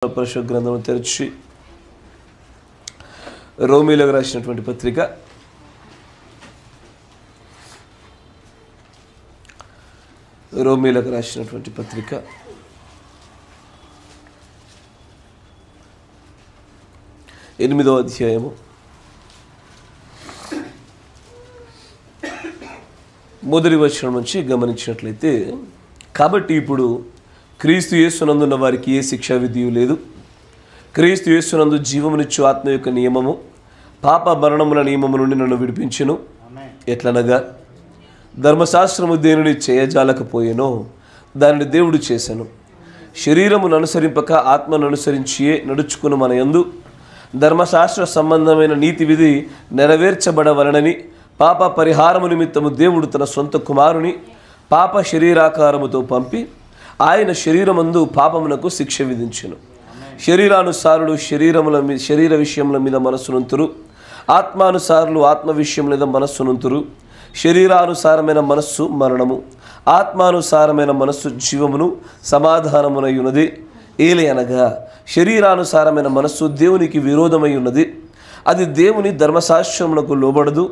పరిశుద్ధ గ్రంథం తెరిచి రోమీలకు రాసినటువంటి పత్రిక 8వ అధ్యాయము మొదటి వచనం నుంచి గమనించినట్లయితే, కాబట్టి ఇప్పుడు క్రీస్తు యేసునందున్న వారికి ఏ శిక్షా విధియు లేదు. క్రీస్తు యేసునందు జీవమునిచ్చు ఆత్మ యొక్క నియమము పాప మరణముల నియమము నుండి నన్ను విడిపించెను. ఎట్లనగా ధర్మశాస్త్రము దేనిని చేయజాలకపోయేనో దానిని దేవుడు చేసెను. శరీరమును అనుసరింపక ఆత్మను అనుసరించియే నడుచుకుని మన యందు ధర్మశాస్త్ర సంబంధమైన నీతి విధి నెరవేర్చబడవలనని పాప పరిహారము నిమిత్తము దేవుడు తన సొంత కుమారుని పాప శరీరాకారముతో పంపి ఆయన శరీరమందు పాపమునకు శిక్ష విధించెను. శరీరానుసారులు శరీర విషయముల మీద మనస్సునుంతురు, ఆత్మానుసారులు ఆత్మ విషయం మీద మనస్సునుంతురు. శరీరానుసారమైన మనస్సు మరణము, ఆత్మానుసారమైన మనస్సు జీవమును సమాధానమునై ఉన్నది. ఏలయనగా శరీరానుసారమైన మనస్సు దేవునికి విరోధమై ఉన్నది. అది దేవుని ధర్మశాస్త్రమునకు లోబడదు,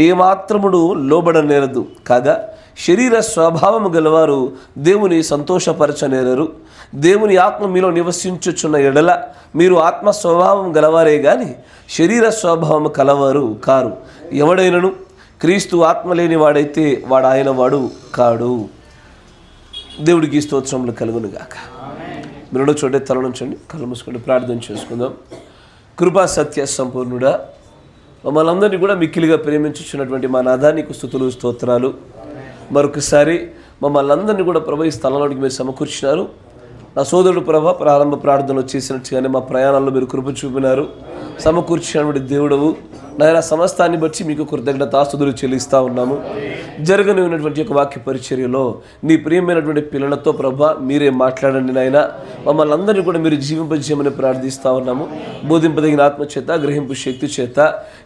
ఏమాత్రముడు లోబడనేరదు. కాగా శరీర స్వభావము గలవారు దేవుని సంతోషపరచనేరరు. దేవుని ఆత్మ మీలో నివసించుచున్న ఎడల మీరు ఆత్మ స్వభావం గలవారే గాని శరీర స్వభావము కలవారు కారు. ఎవడైనను క్రీస్తు ఆత్మ లేని వాడైతే వాడు ఆయన వాడు కాడు. దేవుడికి స్తోత్రములు కలుగునుగాక. మీరు చూడే తల నుంచండి, కళ్ళు మూసుకొని ప్రార్థన చేసుకుందాం. కృపా సత్య సంపూర్ణుడా, మమ్మల్ని అందరినీ కూడా మిక్కిలిగా ప్రేమించుచున్నటువంటి మా నాదానికి స్తుతులు స్తోత్రాలు. మరొకసారి మమ్మల్ని అందరినీ కూడా ప్రభు ఈ స్థలంలోనికి మీరు సమకూర్చినారు. నా సోదరుడు ప్రభ ప్రారంభ ప్రార్థనలు చేసినట్టుగానే మా ప్రయాణాల్లో మీరు కృప చూపినారు. సమకూర్చినటువంటి దేవుడవు నాయన, సమస్తాన్ని బట్టి మీకు కృతజ్ఞతాస్తుతులు చెల్లిస్తూ ఉన్నాము. జరగని ఉన్నటువంటి ఒక వాక్య పరిచర్యలో నీ ప్రియమైనటువంటి పిల్లలతో ప్రభా మీరే మాట్లాడండి నాయన. మమ్మల్ని అందరినీ కూడా మీరు జీవింపజేయమని ప్రార్థిస్తూ ఉన్నాము. బోధింపదగిన ఆత్మ చేత, గ్రహింపు శక్తి చేత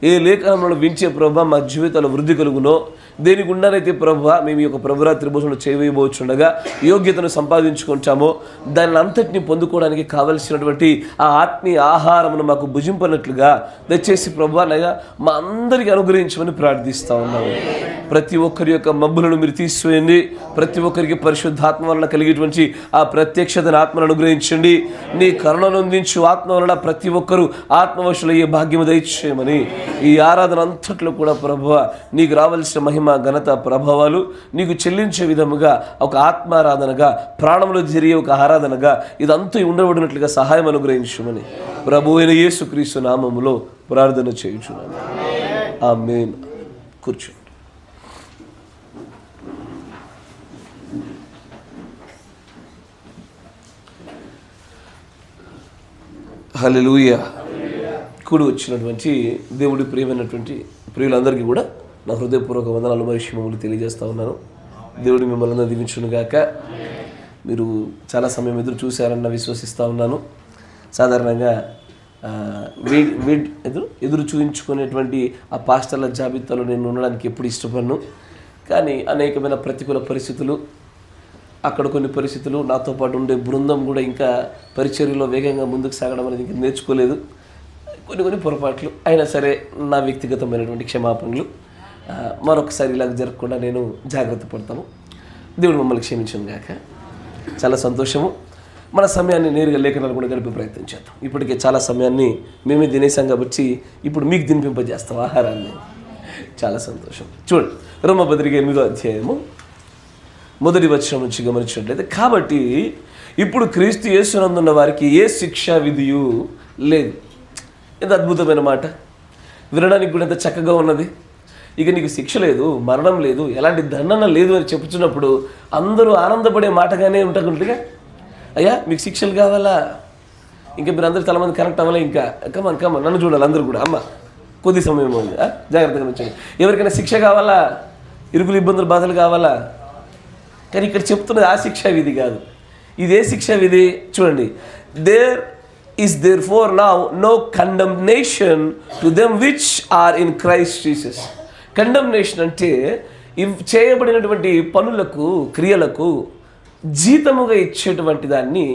ఏ లేఖనంలో వించే ప్రభా మా జీవితాల వృద్ధి కలుగునో, దేని గుండానైతే ప్రభా మేము ఈ యొక్క ప్రభురాత్రి భోజనం చేయబోచుండగా యోగ్యతను సంపాదించుకుంటామో దాన్ని అంతటిని పొందుకోవడానికి కావలసినటువంటి ఆ ఆత్మీయ ఆహారమును మాకు భుజింపనట్లుగా దయచేసి ప్రభా నయ్యా మా అందరికీ అనుగ్రహించమని ప్రార్థిస్తూ ఉన్నాము. ప్రతి ఒక్కరి యొక్క మబ్బులను మీరు తీసివేయండి. ప్రతి ఒక్కరికి పరిశుద్ధాత్మ వలన కలిగేటువంటి ఆ ప్రత్యక్షతను ఆత్మను అనుగ్రహించండి. నీ కరుణను అందించు ఆత్మ వలన ప్రతి ఒక్కరూ ఆత్మవశులయ్యే భాగ్యము దయచేయమని ఈ ఆరాధన అంతట్లో కూడా ప్రభువ నీకు రావాల్సిన మహిమ ఘనత ప్రభావాలు నీకు చెల్లించే విధముగా ఒక ఆత్మారాధనగా, ప్రాణంలో జరిగే ఒక ఆరాధనగా ఇదంతా ఉండబడినట్లుగా సహాయం అనుగ్రహించమని ప్రభు అయిన యేసుక్రీస్తు నామములో ప్రార్థన చేయుచున్నాను. ఆమేన్. కూర్చో. హల్లెలూయా. కూడి వచ్చినటువంటి దేవుడి ప్రియమైనటువంటి ప్రియులందరికీ కూడా నా హృదయపూర్వక వందనాలు మరియు శుభములు తెలియజేస్తూ ఉన్నాను. దేవుడు మిమ్మల్ని దీవించును గాక. మీరు చాలా సమయం ఎదురు చూశారన్న విశ్వసిస్తూ ఉన్నాను. సాధారణంగా ఎదురు చూయించుకునేటువంటి ఆ పాస్టర్ల జాబితాలో నేను ఉండడానికి ఎప్పుడు ఇష్టపడను. కానీ అనేకమైన ప్రతికూల పరిస్థితులు, అక్కడ కొన్ని పరిస్థితులు, నాతో పాటు ఉండే బృందం కూడా ఇంకా పరిచర్యలో వేగంగా ముందుకు సాగడం అనేది ఇంకా నేర్చుకోలేదు. కొన్ని పొరపాట్లు అయినా సరే నా వ్యక్తిగతమైనటువంటి క్షమాపణలు. మరొకసారి ఇలాగ జరగకుండా నేను జాగ్రత్త పడతాను. దేవుడు మమ్మల్ని క్షమించను గాక. చాలా సంతోషము. మన సమయాన్ని నేరుగా లేఖనాలు కూడా గడిపే ప్రయత్నం చేద్దాం. ఇప్పటికే చాలా సమయాన్ని మేమే తినేసాం కాబట్టి ఇప్పుడు మీకు తినిపింపజేస్తాం ఆహారాన్ని. చాలా సంతోషం. చూడండి, రోమపత్రిక 8వ అధ్యాయము మొదటి వచనం నుంచి గమనించినట్లయితే, కాబట్టి ఇప్పుడు క్రీస్తు యేసునందున్న వారికి ఏ శిక్షా విధియు లేదు. ఎంత అద్భుతమైన మాట, వినడానికి కూడా ఎంత చక్కగా ఉన్నది. ఇక నీకు శిక్ష లేదు, మరణం లేదు, ఎలాంటి దండన లేదు అని చెప్పుచున్నప్పుడు అందరూ ఆనందపడే మాటగానే ఉంటుందిగా. అయ్యా మీకు శిక్షలు కావాలా? ఇంకా మీరు అందరూ చాలామంది కనెక్ట్ అవ్వాలి. ఇంకా కమన్ నన్ను చూడాలి అందరూ కూడా. అమ్మ కొద్ది సమయం ఉంది, జాగ్రత్తగా ఉంచండి. ఎవరికైనా శిక్ష కావాలా? ఇరుకులు ఇబ్బందులు బాధలు కావాలా? కానీ ఇక్కడ చెప్తున్నది ఆ శిక్షా విధి కాదు. ఇదే శిక్షా విధి. చూడండి, there is therefore now no condemnation to them which are in Christ Jesus. Condemnation అంటే చేయబడినటువంటి పనులకు, క్రియలకు జీతముగా ఇచ్చేటువంటి దాన్ని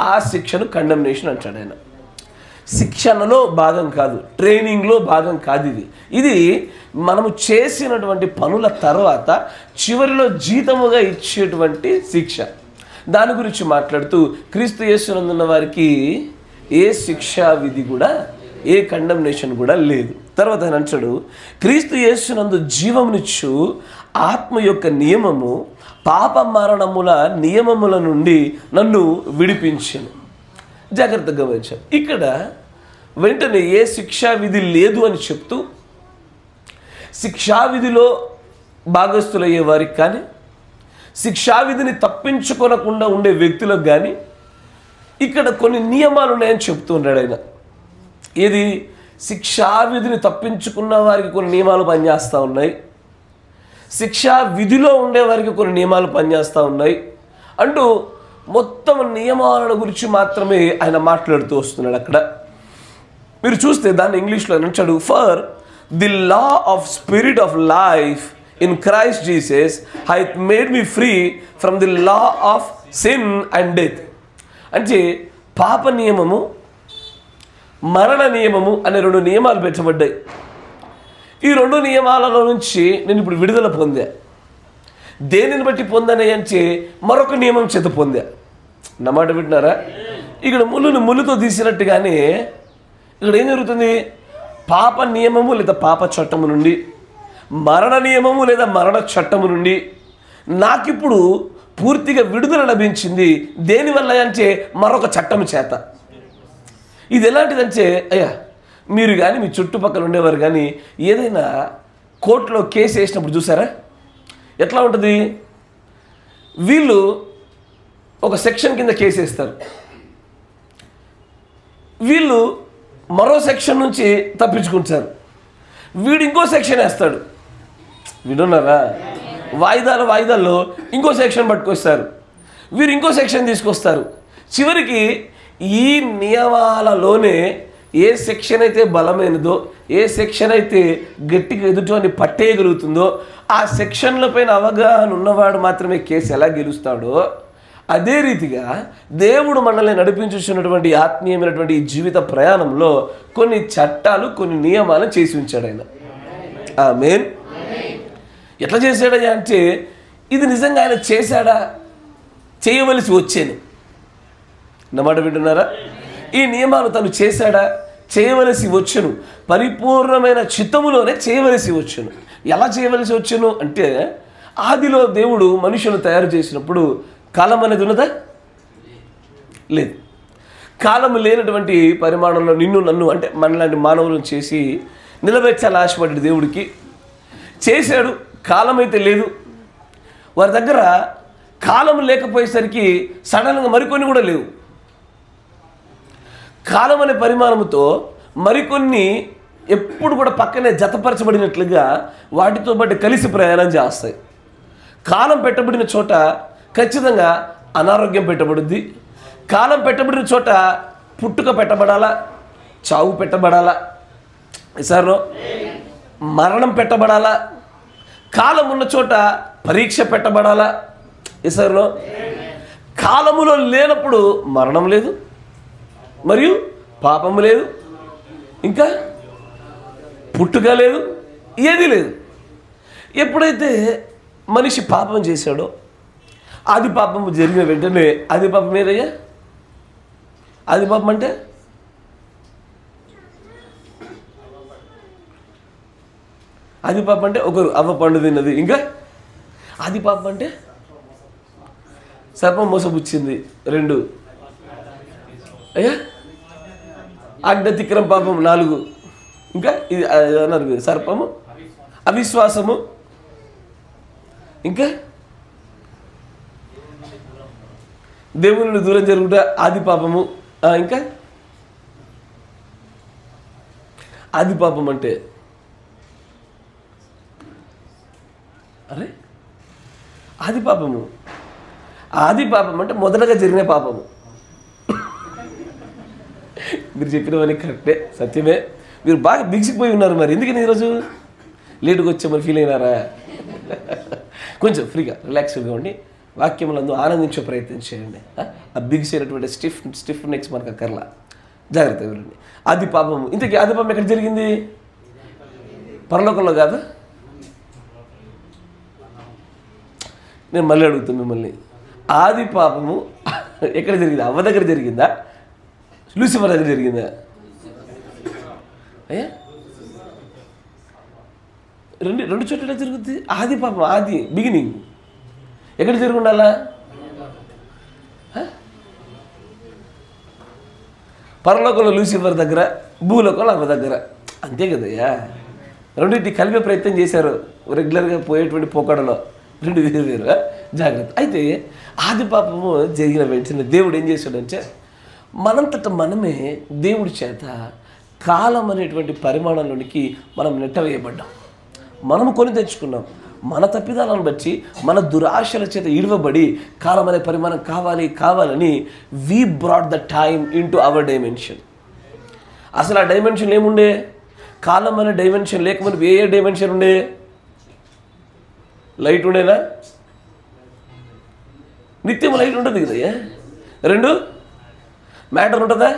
ఆ శిక్షను కండమ్నేషన్ అంటాడు ఆయన. శిక్షణలో భాగం కాదు, ట్రైనింగ్లో భాగం కాదు. ఇది మనము చేసినటువంటి పనుల తర్వాత చివరిలో జీతముగా ఇచ్చేటువంటి శిక్ష. దాని గురించి మాట్లాడుతూ క్రీస్తు యేసునందున్న వారికి ఏ శిక్షా విధి కూడా, ఏ కండమ్నేషన్ కూడా లేదు. తర్వాత ఆయన అంటాడు, క్రీస్తు యేసునందు జీవమునిచ్చు ఆత్మ యొక్క నియమము పాప మరణముల నియమముల నుండి నన్ను విడిపించాను. జాగ్రత్తగా గమనించాను. ఇక్కడ వెంటనే ఏ శిక్షా విధి లేదు అని చెప్తూ శిక్షావిధిలో భాగస్థులయ్యే వారికి కానీ, శిక్షావిధిని తప్పించుకోనకుండా ఉండే వ్యక్తులకు కానీ ఇక్కడ కొన్ని నియమాలు ఉన్నాయని చెప్తూ ఉన్నాడు ఆయన. ఏది? శిక్షావిధిని తప్పించుకున్న వారికి కొన్ని నియమాలు పనిచేస్తూ ఉన్నాయి, శిక్షా విధిలో ఉండే వారికి కొన్ని నియమాలు పనిచేస్తూ ఉన్నాయి అంటూ మొత్తం నియమాల గురించి మాత్రమే ఆయన మాట్లాడుతూ వస్తున్నాడు. అక్కడ మీరు చూస్తే దాన్ని ఇంగ్లీష్లో అంటాడు, for the law of spirit of life in Christ Jesus Hayath made me free from the law of sin and death. అంటే పాప నియమము, మరణ నియమము అనే 2 నియమాలు పెట్టబడ్డాయి. ఈ 2 నియమాలలో నుంచి నేను ఇప్పుడు విడుదల పొందా. దేనిని బట్టి పొందానే అంటే మరొక నియమం చేత పొందా. నమాట వింటున్నారా? ఇక్కడ ముళ్ళును ముళ్ళుతో తీసినట్టుగానే ఇక్కడ ఏం జరుగుతుంది? పాప నియమము లేదా పాప చట్టము నుండి, మరణ నియమము లేదా మరణ చట్టము నుండి నాకిప్పుడు పూర్తిగా విడుదల లభించింది. దేనివల్ల అంటే మరొక చట్టము చేత. ఇది ఎలాంటిదంటే, అయ్యా మీరు కానీ మీ చుట్టుపక్కల ఉండేవారు కానీ ఏదైనా కోర్టులో కేసు వేసినప్పుడు చూసారా ఎట్లా ఉంటుంది? వీళ్ళు ఒక సెక్షన్ కింద కేసు వేస్తారు, వీళ్ళు మరో సెక్షన్ నుంచి తప్పించుకుంటారు, వీడు ఇంకో సెక్షన్ వేస్తాడు. విడున్నారా? వాయిదాల్లో ఇంకో సెక్షన్ పట్టుకొస్తారు, వీరు ఇంకో సెక్షన్ తీసుకొస్తారు. చివరికి ఈ నియమాలలోనే ఏ సెక్షన్ అయితే బలమైనదో, ఏ సెక్షన్ అయితే గట్టిగా ఎదుటిని పట్టేయగలుగుతుందో ఆ సెక్షన్ల పైన అవగాహన ఉన్నవాడు మాత్రమే కేసు ఎలా గెలుస్తాడో, అదే రీతిగా దేవుడు మనల్ని నడిపించుతున్నటువంటి ఆత్మీయమైనటువంటి ఈ జీవిత ప్రయాణంలో కొన్ని చట్టాలు, కొన్ని నియమాలు చేసి ఉంచాడు ఆయన. ఆమేన్. ఎట్లా చేశాడయ్యా అంటే, ఇది నిజంగా ఆయన చేశాడా? చేయవలసి వచ్చాను. అన్నమాట వింటున్నారా? ఈ నియమాలు తను చేశాడా? చేయవలసి వచ్చును. పరిపూర్ణమైన చిత్తములోనే చేయవలసి వచ్చును. ఎలా చేయవలసి వచ్చును అంటే, ఆదిలో దేవుడు మనుషులను తయారు చేసినప్పుడు కాలం అనేది ఉన్నదా? లేదు. కాలం లేనటువంటి పరిమాణంలో నిన్ను నన్ను అంటే మనలాంటి మానవులను చేసి నిలబెట్టాలని ఆశపడ్డాడు దేవుడికి. చేశాడు, కాలం అయితే లేదు. వారి దగ్గర కాలం లేకపోయేసరికి సడన్గా మరికొన్ని కూడా లేవు. కాలం అనే పరిమాణంతో మరికొన్ని ఎప్పుడు కూడా పక్కనే జతపరచబడినట్లుగా వాటితో పాటు కలిసి ప్రయాణం చేస్తాయి. కాలం పెట్టబడిన చోట ఖచ్చితంగా అనారోగ్యం పెట్టబడుద్ది. కాలం పెట్టబడిన చోట పుట్టుక పెట్టబడాలా, చావు పెట్టబడాలా, సార్ మరణం పెట్టబడాలా. కాలం ఉన్న చోట పరీక్ష పెట్టబడాలా, సార్. కాలములో లేనప్పుడు మరణం లేదు, మరియు పాపము లేదు, ఇంకా పుట్టుక లేదు, ఏది లేదు. ఎప్పుడైతే మనిషి పాపం చేశాడో, ఆది పాపము జరిగిన వెంటనే, ఆది పాపం ఏదయ్యా? ఆది పాపం అంటే ఆది పాపం అంటే ఒకరు అవ్వ పండు తిన్నది. ఇంకా ఆది పాపం అంటే సర్పం మోసపుచ్చింది. 2 అయ్యా ఆజ్ఞాతిక్రమ పాపం 4. ఇంకా ఇది అన్నారు సర్పము, అవిశ్వాసము, ఇంకా దేవుని నుండి దూరం జరుగుట ఆది పాపము. ఇంకా ఆది పాపం అంటే అరే ఆది పాపము, ఆది పాపం అంటే మొదటగా జరిగిన పాపము. మీరు చెప్పినవన్నీ కరెక్టే, సత్యమే. మీరు బాగా బిగిసిపోయి ఉన్నారు. మరి ఎందుకని ఈరోజు లేటుగా వచ్చా? మరి ఫీల్ అయినారా? కొంచెం ఫ్రీగా రిలాక్స్గా ఉండి వాక్యములందు ఆనందించే ప్రయత్నం చేయండి. ఆ బిగిసేటటువంటి స్టిఫ్ నెక్స్ మనకు అక్కర్లా, జాగ్రత్త వినండి. ఆది పాపము, ఇంతకీ ఆది పాపం ఎక్కడ జరిగింది? పరలోకంలో కాదా? నేను మళ్ళీ అడుగుతాను మిమ్మల్ని, ఆది పాపము ఎక్కడ జరిగింది? అవ్వ దగ్గర జరిగిందా, లూసిఫర్ దగ్గర జరిగిందా? అయ్యా రెండు చోట్ల జరుగుతుంది. ఆది పాపం, ఆది బిగినింగ్ ఎక్కడ జరిగి ఉండాలా? పరలోకంలో లూసిఫర్ దగ్గర, భూలోకంలో అవ్వ దగ్గర, అంతే కదయ్యా. రెండింటి కలిపే ప్రయత్నం చేశారు రెగ్యులర్గా పోయేటువంటి పోకడలో, రెండు వేరు వేరు. జాగ్రత్త. అయితే ఆది పాపము జరిగిన వెంటనే దేవుడు ఏం చేశాడంటే మనంతట మనమే దేవుడి చేత కాలం అనేటువంటి పరిమాణంలోనికి మనం నెట్టవేయబడ్డాం. మనము కొని తెచ్చుకున్నాం. మన తప్పిదాలను బట్టి, మన దురాశల చేత ఈడవబడి కాలం అనే పరిమాణం కావాలని we brought the time in to our dimension. అసలు ఆ డైమెన్షన్ ఏముండే? కాలం అనే డైమెన్షన్ లేకపోతే ఏ డైమెన్షన్ ఉండే? లైట్ ఉండేనా? నిత్యం లైట్ ఉంటుంది కదా. రెండు మ్యాటర్ ఉంటుందా?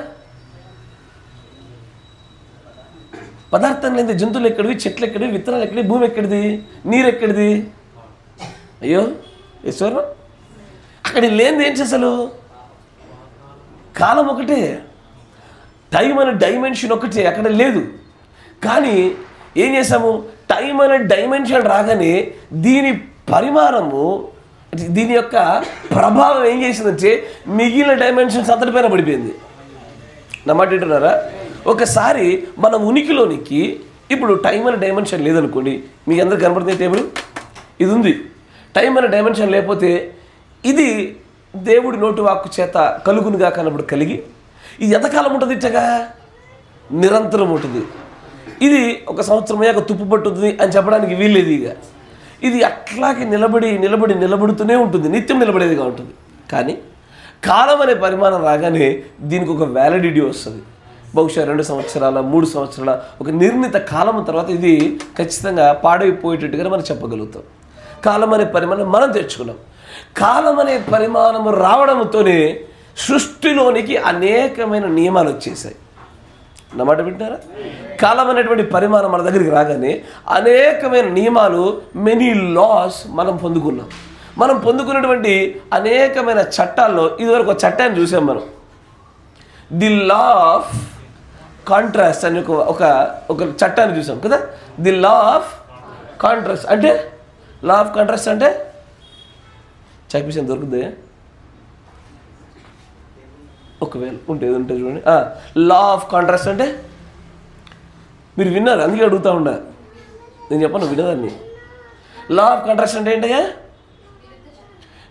పదార్థం లేని జంతువులు ఎక్కడివి, చెట్లు ఎక్కడివి, విత్తనాలు ఎక్కడివి, భూమి ఎక్కడిది, నీరు ఎక్కడిది? అయ్యో ఈశ్వరం, అక్కడ లేనిది ఏంటి అసలు? కాలం ఒకటే, టైం అనే డైమెన్షన్ ఒకటే, అక్కడ లేదు. కానీ ఏం చేసాము? టైం అనే డైమెన్షన్ రాగానే దీని పరిమాణము, దీని యొక్క ప్రభావం ఏం చేసిందంటే మిగిలిన డైమెన్షన్స్ అంతటిపైన పడిపోయింది. నా మాట వింటున్నారా? ఒకసారి మన ఉనికిలోనికి ఇప్పుడు టైం అనే డైమెన్షన్ లేదనుకోండి, మీకు అందరికి కనపడుతుంది టేబుల్, ఇది ఉంది. టైం అనే డైమెన్షన్ లేకపోతే ఇది దేవుడి నోటి వాక్కు చేత కలుగునుగా కనబడు కలిగి ఇది ఎంతకాలం ఉంటుంది? ఇట్టగా నిరంతరం ఉంటుంది. ఇది ఒక సంవత్సరం అయ్యాక తుప్పు పట్టుతుంది అని చెప్పడానికి వీల్లేదు. ఇక ఇది అట్లాగే నిలబడుతూనే ఉంటుంది, నిత్యం నిలబడేదిగా ఉంటుంది. కానీ కాలం అనే పరిమాణం రాగానే దీనికి ఒక వ్యాలిడిటీ వస్తుంది. బహుశా 2 సంవత్సరాల 3 సంవత్సరాల ఒక నిర్ణీత కాలం తర్వాత ఇది ఖచ్చితంగా పాడైపోయేటట్టుగా మనం చెప్పగలుగుతాం. కాలం అనే పరిమాణం మనం తెచ్చుకున్నాం. కాలం అనే పరిమాణం రావడంతోనే సృష్టిలోనికి అనేకమైన నియమాలు వచ్చేసాయి. అన్నమాట వింటారా? కాలం అనేటువంటి పరిమాణం మన దగ్గరికి రాగానే అనేకమైన నియమాలు, మెనీ లాస్ మనం పొందుకున్నాం. మనం పొందుకున్నటువంటి అనేకమైన చట్టాల్లో ఇదివరకు ఒక చట్టాన్ని చూసాం మనం. ది లా ఆఫ్ కాంట్రాస్ట్ అని ఒక చట్టాన్ని చూసాం కదా. ది లా ఆఫ్ కాంట్రాస్ట్ అంటే, లా ఆఫ్ కాంట్రాస్ట్ అంటే చాక్పీస్ దొరుకుతుంది ఒకవేళ ఉంటుంది చూడండి. లా ఆఫ్ కాంట్రాస్ట్ అంటే మీరు విన్నారు, అందుకే అడుగుతూ ఉన్నా. నేను చెప్పను, వినదాన్ని. లా ఆఫ్ కాంట్రాస్ట్ అంటే ఏంటయ్యా?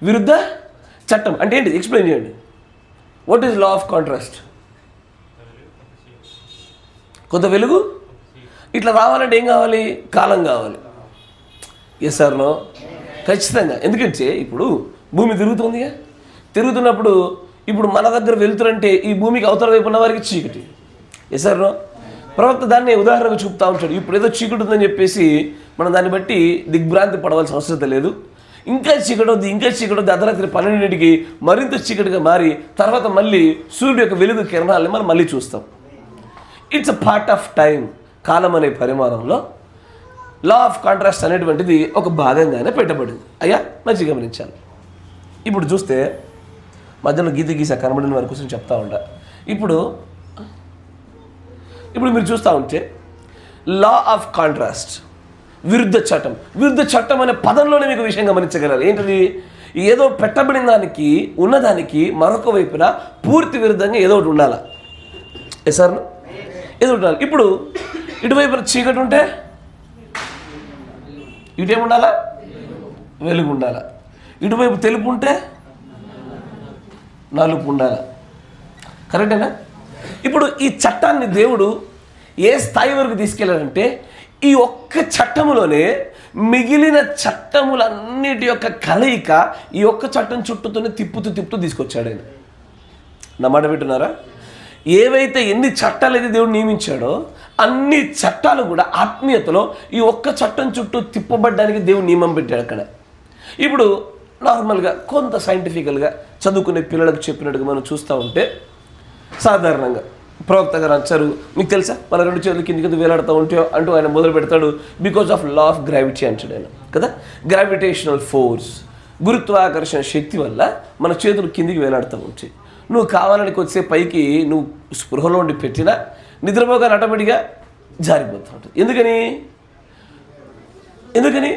విరుద్ధ చట్టం అంటే ఏంటి? ఎక్స్ప్లెయిన్ చేయండి. What is law of contrast? కొంత వెలుగు ఇట్లా రావాలంటే ఏం కావాలి? కాలం కావాలి. Yes or no? ఖచ్చితంగా. ఎందుకంటే ఇప్పుడు భూమి తిరుగుతుందిగా. తిరుగుతున్నప్పుడు ఇప్పుడు మన దగ్గర వెళ్తురంటే ఈ భూమికి అవతల వైపు ఉన్న వారికి చీకటి. Yes or no? ప్రవక్త దాన్ని ఉదాహరణగా చూపుతూ ఉంటాడు. ఇప్పుడు ఏదో చీకటి ఉందని చెప్పేసి మనం దాన్ని బట్టి దిగ్భ్రాంతి పడవలసిన అవసరం లేదు. ఇంకా చీకటి వద్ది అర్ధరాత్రి 12ంటికి మరింత చీకటిగా మారి తర్వాత మళ్ళీ సూర్యుడు యొక్క వెలుగు కిరణాలని మనం మళ్ళీ చూస్తాం. It's a part of time. కాలం అనే పరిమాణంలో లా ఆఫ్ కాంట్రాస్ట్ అనేటువంటిది ఒక భాగంగానే పెట్టబడింది. అయ్యా మంచిగా గమనించాలి. ఇప్పుడు చూస్తే మధ్యలో గీత కనబడిన వారి కోసం చెప్తా ఉంటా. ఇప్పుడు మీరు చూస్తూ ఉంటే లా ఆఫ్ కాంట్రాస్ట్, విరుద్ధ చట్టం అనే పదంలోనే మీకు విషయం గమనించగలరు. ఏంటది? ఏదో పెట్టబడిన దానికి ఉన్నదానికి మరొక వైపున పూర్తి విరుద్ధంగా ఏదో ఒకటి ఉండాలా. సార్ ఏదో ఉండాలి. ఇప్పుడు ఇటువైపున చీకటి ఉంటే ఇటేముండాలా? వెలుగు ఉండాలా. ఇటువైపు తెలుపు ఉంటే నలుపు ఉండాలా. కరెక్టేనా? ఇప్పుడు ఈ చట్టాన్ని దేవుడు ఏ స్థాయి వరకు తీసుకెళ్ళాడంటే ఈ ఒక్క చట్టములోనే మిగిలిన చట్టములన్నిటి యొక్క కలయిక ఈ ఒక్క చట్టం చుట్టూతోనే తిప్పుతూ తీసుకొచ్చాడు ఆయన. నా మాట వింటున్నారా? ఏవైతే ఎన్ని చట్టాలు అయితే దేవుడు నియమించాడో అన్ని చట్టాలు కూడా ఆత్మీయతలో ఈ ఒక్క చట్టం చుట్టూ తిప్పబడ్డానికి దేవుడు నియమం పెట్టాడు అక్కడ. ఇప్పుడు నార్మల్గా కొంత సైంటిఫికల్గా చదువుకునే పిల్లలకు చెప్పినట్టుగా మనం చూస్తూ ఉంటే సాధారణంగా ప్రవక్త గారు అంటారు, మీకు తెలుసా మన 2 చేతులు కిందికి వేలాడుతూ ఉంటే అంటూ ఆయన మొదలు పెడతాడు, because of law of gravity అంటాడు ఆయన కదా. గ్రావిటేషనల్ ఫోర్స్, గురుత్వాకర్షణ శక్తి వల్ల మన చేతులు కిందికి వేలాడుతూ ఉంటాయి. నువ్వు కావాలని కొద్దిసేపు పైకి నువ్వు స్పృహలో ఉండి పెట్టినా నిద్రపోగానే ఆటోమేటిక్గా జారిపోతూ ఉంటుంది. ఎందుకని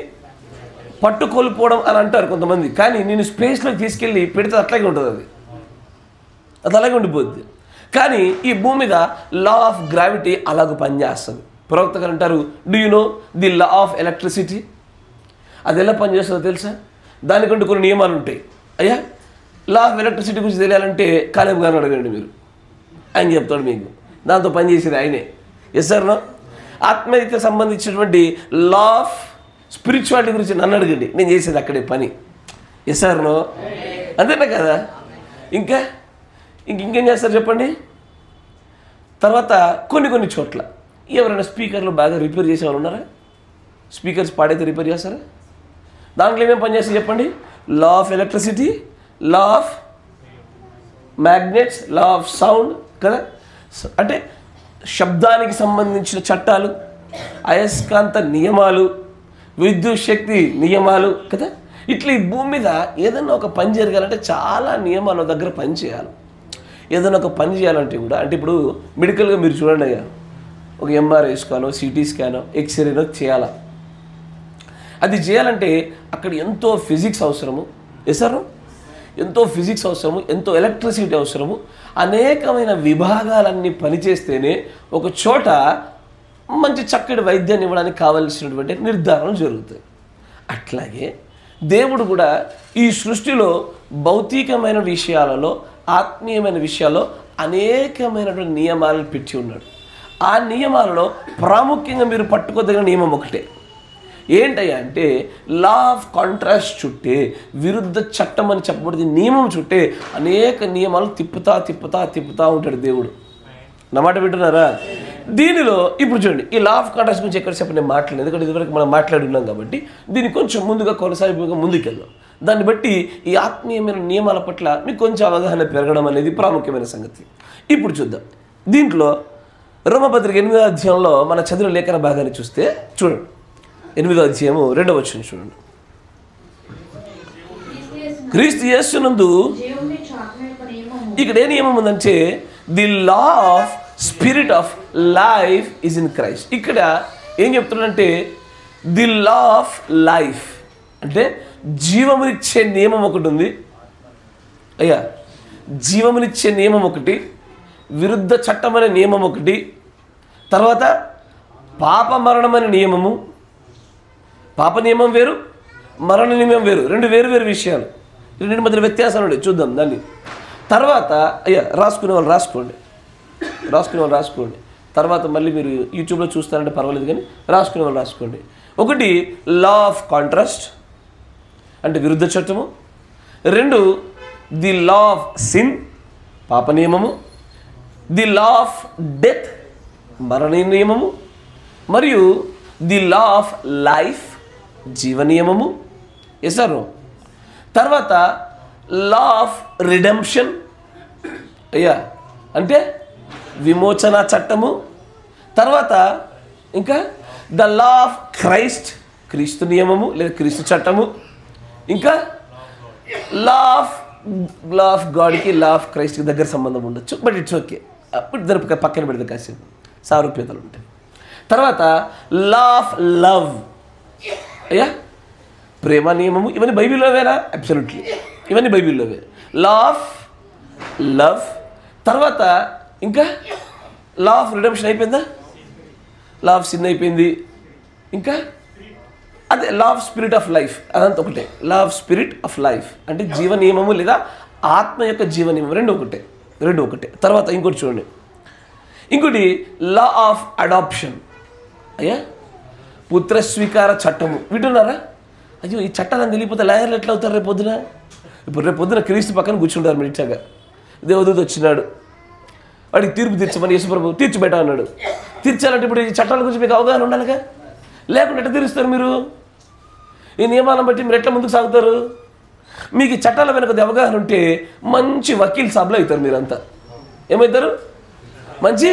పట్టు కోల్పోవడం అని అంటారు కొంతమంది, కానీ నేను స్పేస్లోకి తీసుకెళ్ళి పెడితే అట్లాగే ఉంటుంది, అది అలాగే ఉండిపోద్ది. కానీ ఈ భూమి మీద లా ఆఫ్ గ్రావిటీ అలాగ పనిచేస్తుంది. ప్రవక్త గారు అంటారు, do you know the law of electricity? అది ఎలా పనిచేస్తుందో తెలుసా? దానికంటూ కొన్ని నియమాలు ఉంటాయి. అయ్యా, లా ఆఫ్ ఎలక్ట్రిసిటీ గురించి తెలియాలంటే కాలేబ్ గారిని అడగండి మీరు, ఆయన చెప్తాడు మీకు. దాంతో పనిచేసేది ఆయనే. Yes sir no? ఆత్మీయతకు సంబంధించినటువంటి లా ఆఫ్ స్పిరిచువాలిటీ గురించి నన్ను అడగండి, నేను చేసేది అక్కడే పని. Yes sir no? అంతేనా కదా? ఇంకేం చేస్తారు చెప్పండి. తర్వాత కొన్ని చోట్ల ఎవరైనా స్పీకర్లు బాగా రిపేర్ చేసేవాళ్ళు ఉన్నారా? స్పీకర్స్ పాడైతే రిపేర్ చేస్తారా? దాంట్లో ఏమేమి పనిచేస్తాయి చెప్పండి? Law of electricity, law of magnets, law of sound కదా. అంటే శబ్దానికి సంబంధించిన చట్టాలు, అయస్కాంత నియమాలు, విద్యుత్ శక్తి నియమాలు కదా. ఇట్లా ఈ భూమి మీద ఏదైనా ఒక పని జరగాలంటే చాలా నియమాల దగ్గర పని చేయాలి. ఏదైనా ఒక పని చేయాలంటే కూడా, అంటే ఇప్పుడు మెడికల్గా మీరు చూడండి అయ్యా, ఒక ఎంఆర్ఐ స్కానో, సిటీ స్కానో, ఎక్స్రేనో చేయాలా. అది చేయాలంటే అక్కడ ఎంతో ఫిజిక్స్ అవసరము. ఎసారు ఎంతో ఫిజిక్స్ అవసరము, ఎంతో ఎలక్ట్రిసిటీ అవసరము. అనేకమైన విభాగాలన్నీ పనిచేస్తేనే ఒక చోట మంచి చక్కటి వైద్యాన్ని ఇవ్వడానికి కావలసినటువంటి నిర్ధారణలు జరుగుతాయి. అట్లాగే దేవుడు కూడా ఈ సృష్టిలో భౌతికమైన విషయాలలో, ఆత్మీయమైన విషయాల్లో అనేకమైనటువంటి నియమాలను పెట్టి ఉన్నాడు. ఆ నియమాలలో ప్రాముఖ్యంగా మీరు పట్టుకోదగిన నియమం ఒకటే. ఏంటయ్యా అంటే లా ఆఫ్ కాంట్రాస్ట్ చుట్టే, విరుద్ధ చట్టం అని చెప్పబడింది నియమం చుట్టే అనేక నియమాలు తిప్పుతా ఉంటాడు దేవుడు. నా మాట వింటున్నారా? దీనిలో ఇప్పుడు చూడండి, ఈ లా ఆఫ్ కాంట్రాస్ట్ గురించి ఎక్కడసేపు నేను మాట్లాడలేదు, ఎందుకంటే ఇదివరకు మనం మాట్లాడున్నాం కాబట్టి దీన్ని కొంచెం ముందుగా కొనసాగిపోగా ముందుకెళ్దాం. దాన్ని బట్టి ఈ ఆత్మీయమైన నియమాల పట్ల మీకు కొంచెం అవగాహన పెరగడం అనేది ప్రాముఖ్యమైన సంగతి. ఇప్పుడు చూద్దాం. దీంట్లో రోమపత్రిక 8వ అధ్యాయంలో మన చదివిన లేఖన భాగాన్ని చూస్తే చూడండి, 8వ అధ్యాయము 2వ వచనం చూడండి. క్రీస్తు యేసునందు ఇక్కడ ఏ నియమం ఉందంటే the law of spirit of life is in Christ. ఇక్కడ ఏం చెప్తున్నాడంటే ది లా ఆఫ్ లైఫ్ అంటే జీవమునిచ్చే నియమం ఒకటి ఉంది అయ్యా. జీవమునిచ్చే నియమం ఒకటి, విరుద్ధ చట్టం అనే నియమం ఒకటి, తర్వాత పాప మరణం అనే నియమము. పాప నియమం వేరు, మరణ నియమం వేరు, రెండు వేరు విషయాలు. రెండింటి మధ్య వ్యత్యాసాలు ఉన్నాయి, చూద్దాం దాన్ని. తర్వాత అయ్యా రాసుకునే వాళ్ళు రాసుకోండి. తర్వాత మళ్ళీ మీరు యూట్యూబ్లో చూస్తారంటే పర్వాలేదు, కానీ రాసుకునే వాళ్ళు రాసుకోండి. ఒకటి లా ఆఫ్ కాంట్రాస్ట్ అంటే విరుద్ధ చట్టము. 2 ది లా ఆఫ్ సిన్ పాప నియమము. ది లా ఆఫ్ డెత్ మరణ నియమము. మరియు ది లా ఆఫ్ లైఫ్ జీవ నియమము. ఎసారు తర్వాత లా ఆఫ్ రిడెంప్షన్ అయ్యా అంటే విమోచన చట్టము. తర్వాత ఇంకా ద లా ఆఫ్ క్రీస్తు నియమము లేదా క్రీస్తు చట్టము. ఇంకా లా ఆఫ్ గాడ్కి లా ఆఫ్ క్రైస్ట్కి దగ్గర సంబంధం ఉండొచ్చు, బట్ ఇట్స్ ఓకే. దాని పక్కన పెడితే కాసేపు సారూప్యతలు ఉంటాయి. తర్వాత లా ఆఫ్ లవ్ అయ్యా ప్రేమ నియమము. ఇవన్నీ బైబిల్లోవేనా? అబ్సల్యూట్లీ ఇవన్నీ బైబిల్లోవే. లా ఆఫ్ లవ్. తర్వాత ఇంకా లా ఆఫ్ రిడెంప్షన్ అయిపోయిందా? లా ఆఫ్ సిన్ అయిపోయింది. ఇంకా అదే లా ఆఫ్ స్పిరిట్ ఆఫ్ లైఫ్, అదంతా ఒకటే. లా ఆఫ్ స్పిరిట్ ఆఫ్ లైఫ్ అంటే జీవ నియమము లేదా ఆత్మ యొక్క జీవ నియమం, రెండు ఒకటే. తర్వాత ఇంకోటి చూడండి, ఇంకోటి లా ఆఫ్ అడాప్షన్ అయ్యా పుత్ర స్వీకార చట్టము. వింటున్నారా? అయ్యో ఈ చట్టాలను తెలియకపోతే లాయర్లు ఎట్లా అవుతారు రేపు పొద్దున? ఇప్పుడు రేపు పొద్దున క్రీస్తు పక్కన కూర్చుంటారు మిడిచాగా. దేవదూత వచ్చినాడు, వాడికి తీర్పు తీర్చమని యేసుప్రభు తీర్చిబెట్ట అన్నాడు. తీర్చాలంటే ఇప్పుడు ఈ చట్టాల గురించి మీకు అవగాహన ఉండాలిగా, లేకుండా ఎట్లా తీరుస్తారు మీరు? ఈ నియమాలను బట్టి మీరు ఎట్లా ముందుకు సాగుతారు? మీకు చట్టాల వెనుక అవగాహన ఉంటే మంచి వకీల్ సాబ్లో అవుతారు. మీరంతా ఏమవుతారు? మంచి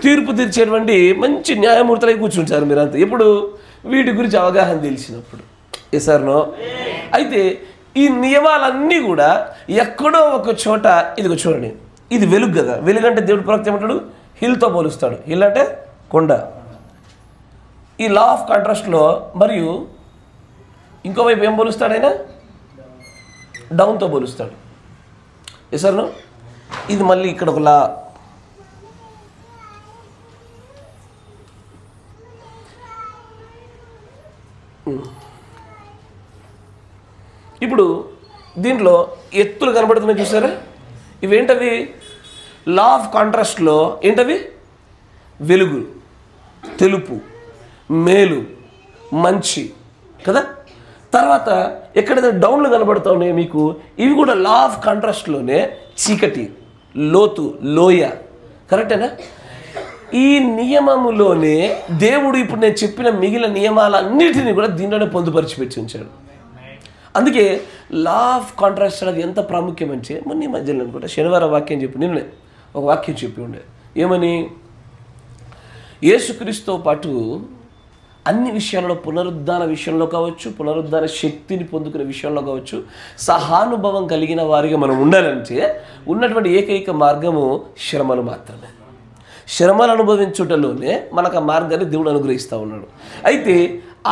తీర్పు తీర్చేటువంటి మంచి న్యాయమూర్తులై కూర్చుంటారు మీరంతా. ఎప్పుడు? వీటి గురించి అవగాహన తెలిసినప్పుడు. ఎసార్నో? అయితే ఈ నియమాలన్నీ కూడా ఎక్కడో ఒక చోట, ఇదిగో చూడండి, ఇది వెలుగు కదా. వెలుగు అంటే దేవుడు ప్రవక్త ఏమంటాడు? హిల్తో పోలుస్తాడు. హిల్ అంటే కొండ. ఈ లా ఆఫ్ కాంట్రాస్ట్లో మరియు ఇంకోవైపు ఏం పోలుస్తాడు ఆయన? డౌన్తో పోలుస్తాడు. ఎసార్నో? ఇది మళ్ళీ ఇక్కడ ఒక లా. ఇప్పుడు దీంట్లో ఎత్తులు కనబడుతున్నాయి చూసారా? ఇవేంటవి? లా ఆఫ్ కాంట్రాస్ట్లో ఏంటవి? వెలుగు, తెలుపు, మేలు, మంచి కదా. తర్వాత ఎక్కడైతే డౌన్లు కనబడుతూ ఉన్నాయో మీకు, ఇవి కూడా లా ఆఫ్ కాంట్రాస్ట్లోనే చీకటి, లోతు, లోయ. కరెక్టేనా? ఈ నియమములోనే దేవుడు ఇప్పుడు నేను చెప్పిన మిగిలిన నియమాలన్నిటినీ కూడా దీంట్లోనే పొందుపరిచి పెట్టి ఉంచాడు. అందుకే లా ఆఫ్ కాంట్రాస్ట్ అనేది ఎంత ప్రాముఖ్యమంటే, మొన్న ఈ మధ్యలో అనుకుంటా శనివారం వాక్యం చెప్పి, నిన్నే ఒక వాక్యం చెప్పి ఉండే. ఏమని? యేసుక్రీస్తుతో పాటు అన్ని విషయాల్లో, పునరుద్ధాన విషయంలో కావచ్చు, పునరుద్ధాన శక్తిని పొందుకునే విషయంలో కావచ్చు, సహానుభవం కలిగిన వారిగా మనం ఉండాలంటే ఉన్నటువంటి ఏకైక మార్గము శ్రమలు మాత్రమే. శ్రమలు అనుభవించుటలోనే మనకు ఆ మార్గాన్ని దేవుడు అనుగ్రహిస్తూ ఉన్నాడు. అయితే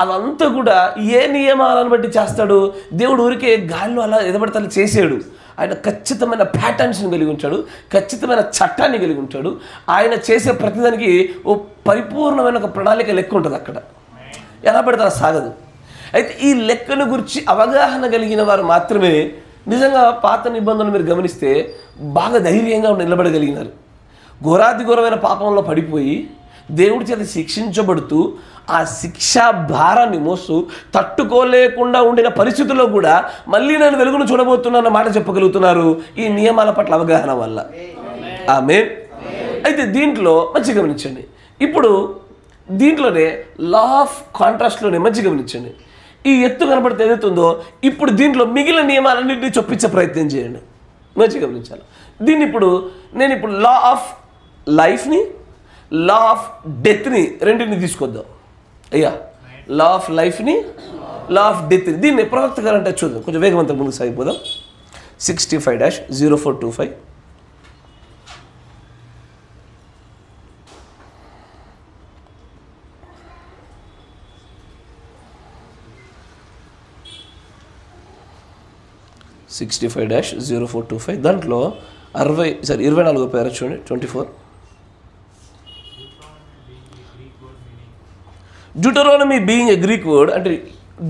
అదంతా కూడా ఏ నియమాలను బట్టి చేస్తాడు? దేవుడు ఊరికే గాల్లో అలా ఎదబడతలు చేసాడు. ఆయన ఖచ్చితమైన ప్యాటర్న్స్ని కలిగి ఉంటాడు, ఖచ్చితమైన చట్టాన్ని కలిగి ఉంటాడు. ఆయన చేసే ప్రతిదానికి ఓ పరిపూర్ణమైన ఒక ప్రణాళిక లెక్క ఉంటుంది. అక్కడ ఎలా పడితే అలా సాగదు. అయితే ఈ లెక్కను గురించి అవగాహన కలిగిన వారు మాత్రమే నిజంగా పాత నిబంధనలు మీరు గమనిస్తే బాగా ధైర్యంగా నిలబడగలిగినారు. ఘోరాతి ఘోరమైన పాపంలో పడిపోయి దేవుడి చేత శిక్షించబడుతూ ఆ శిక్షా భారాన్ని మోస్తూ తట్టుకోలేకుండా ఉండిన పరిస్థితుల్లో కూడా మళ్ళీ నేను వెలుగును చూడబోతున్నాన్న మాట చెప్పగలుగుతున్నారు ఈ నియమాల పట్ల అవగాహన వల్ల. ఆమేన్. అయితే దీంట్లో మంచి గమనించండి. ఇప్పుడు దీంట్లోనే లా ఆఫ్ కాంట్రాస్ట్లోనే మంచి గమనించండి. ఈ ఎత్తు కనబడితే ఏదైతుందో ఇప్పుడు దీంట్లో మిగిలిన నియమాలన్నింటినీ చొప్పించే ప్రయత్నం చేయండి. మంచి గమనించాలి. దీన్ని నేను ఇప్పుడు లా ఆఫ్ లైఫ్ని, లా ఆఫ్ డెత్ని రెండింటిని తీసుకొద్దాం. అయ్యా, లా ఆఫ్ లైఫ్ని, లా ఆఫ్ డెత్ని, దీన్ని ప్రవక్త గారు అంటే చూద్దాం. కొంచెం వేగవంతం ముందుకు సాగిపోదాం. 65-0425. దాంట్లో 24 పేర చూడండి. 24 డ్యూటరోనమీ బీయింగ్ ఏ గ్రీక్ వర్డ్, అంటే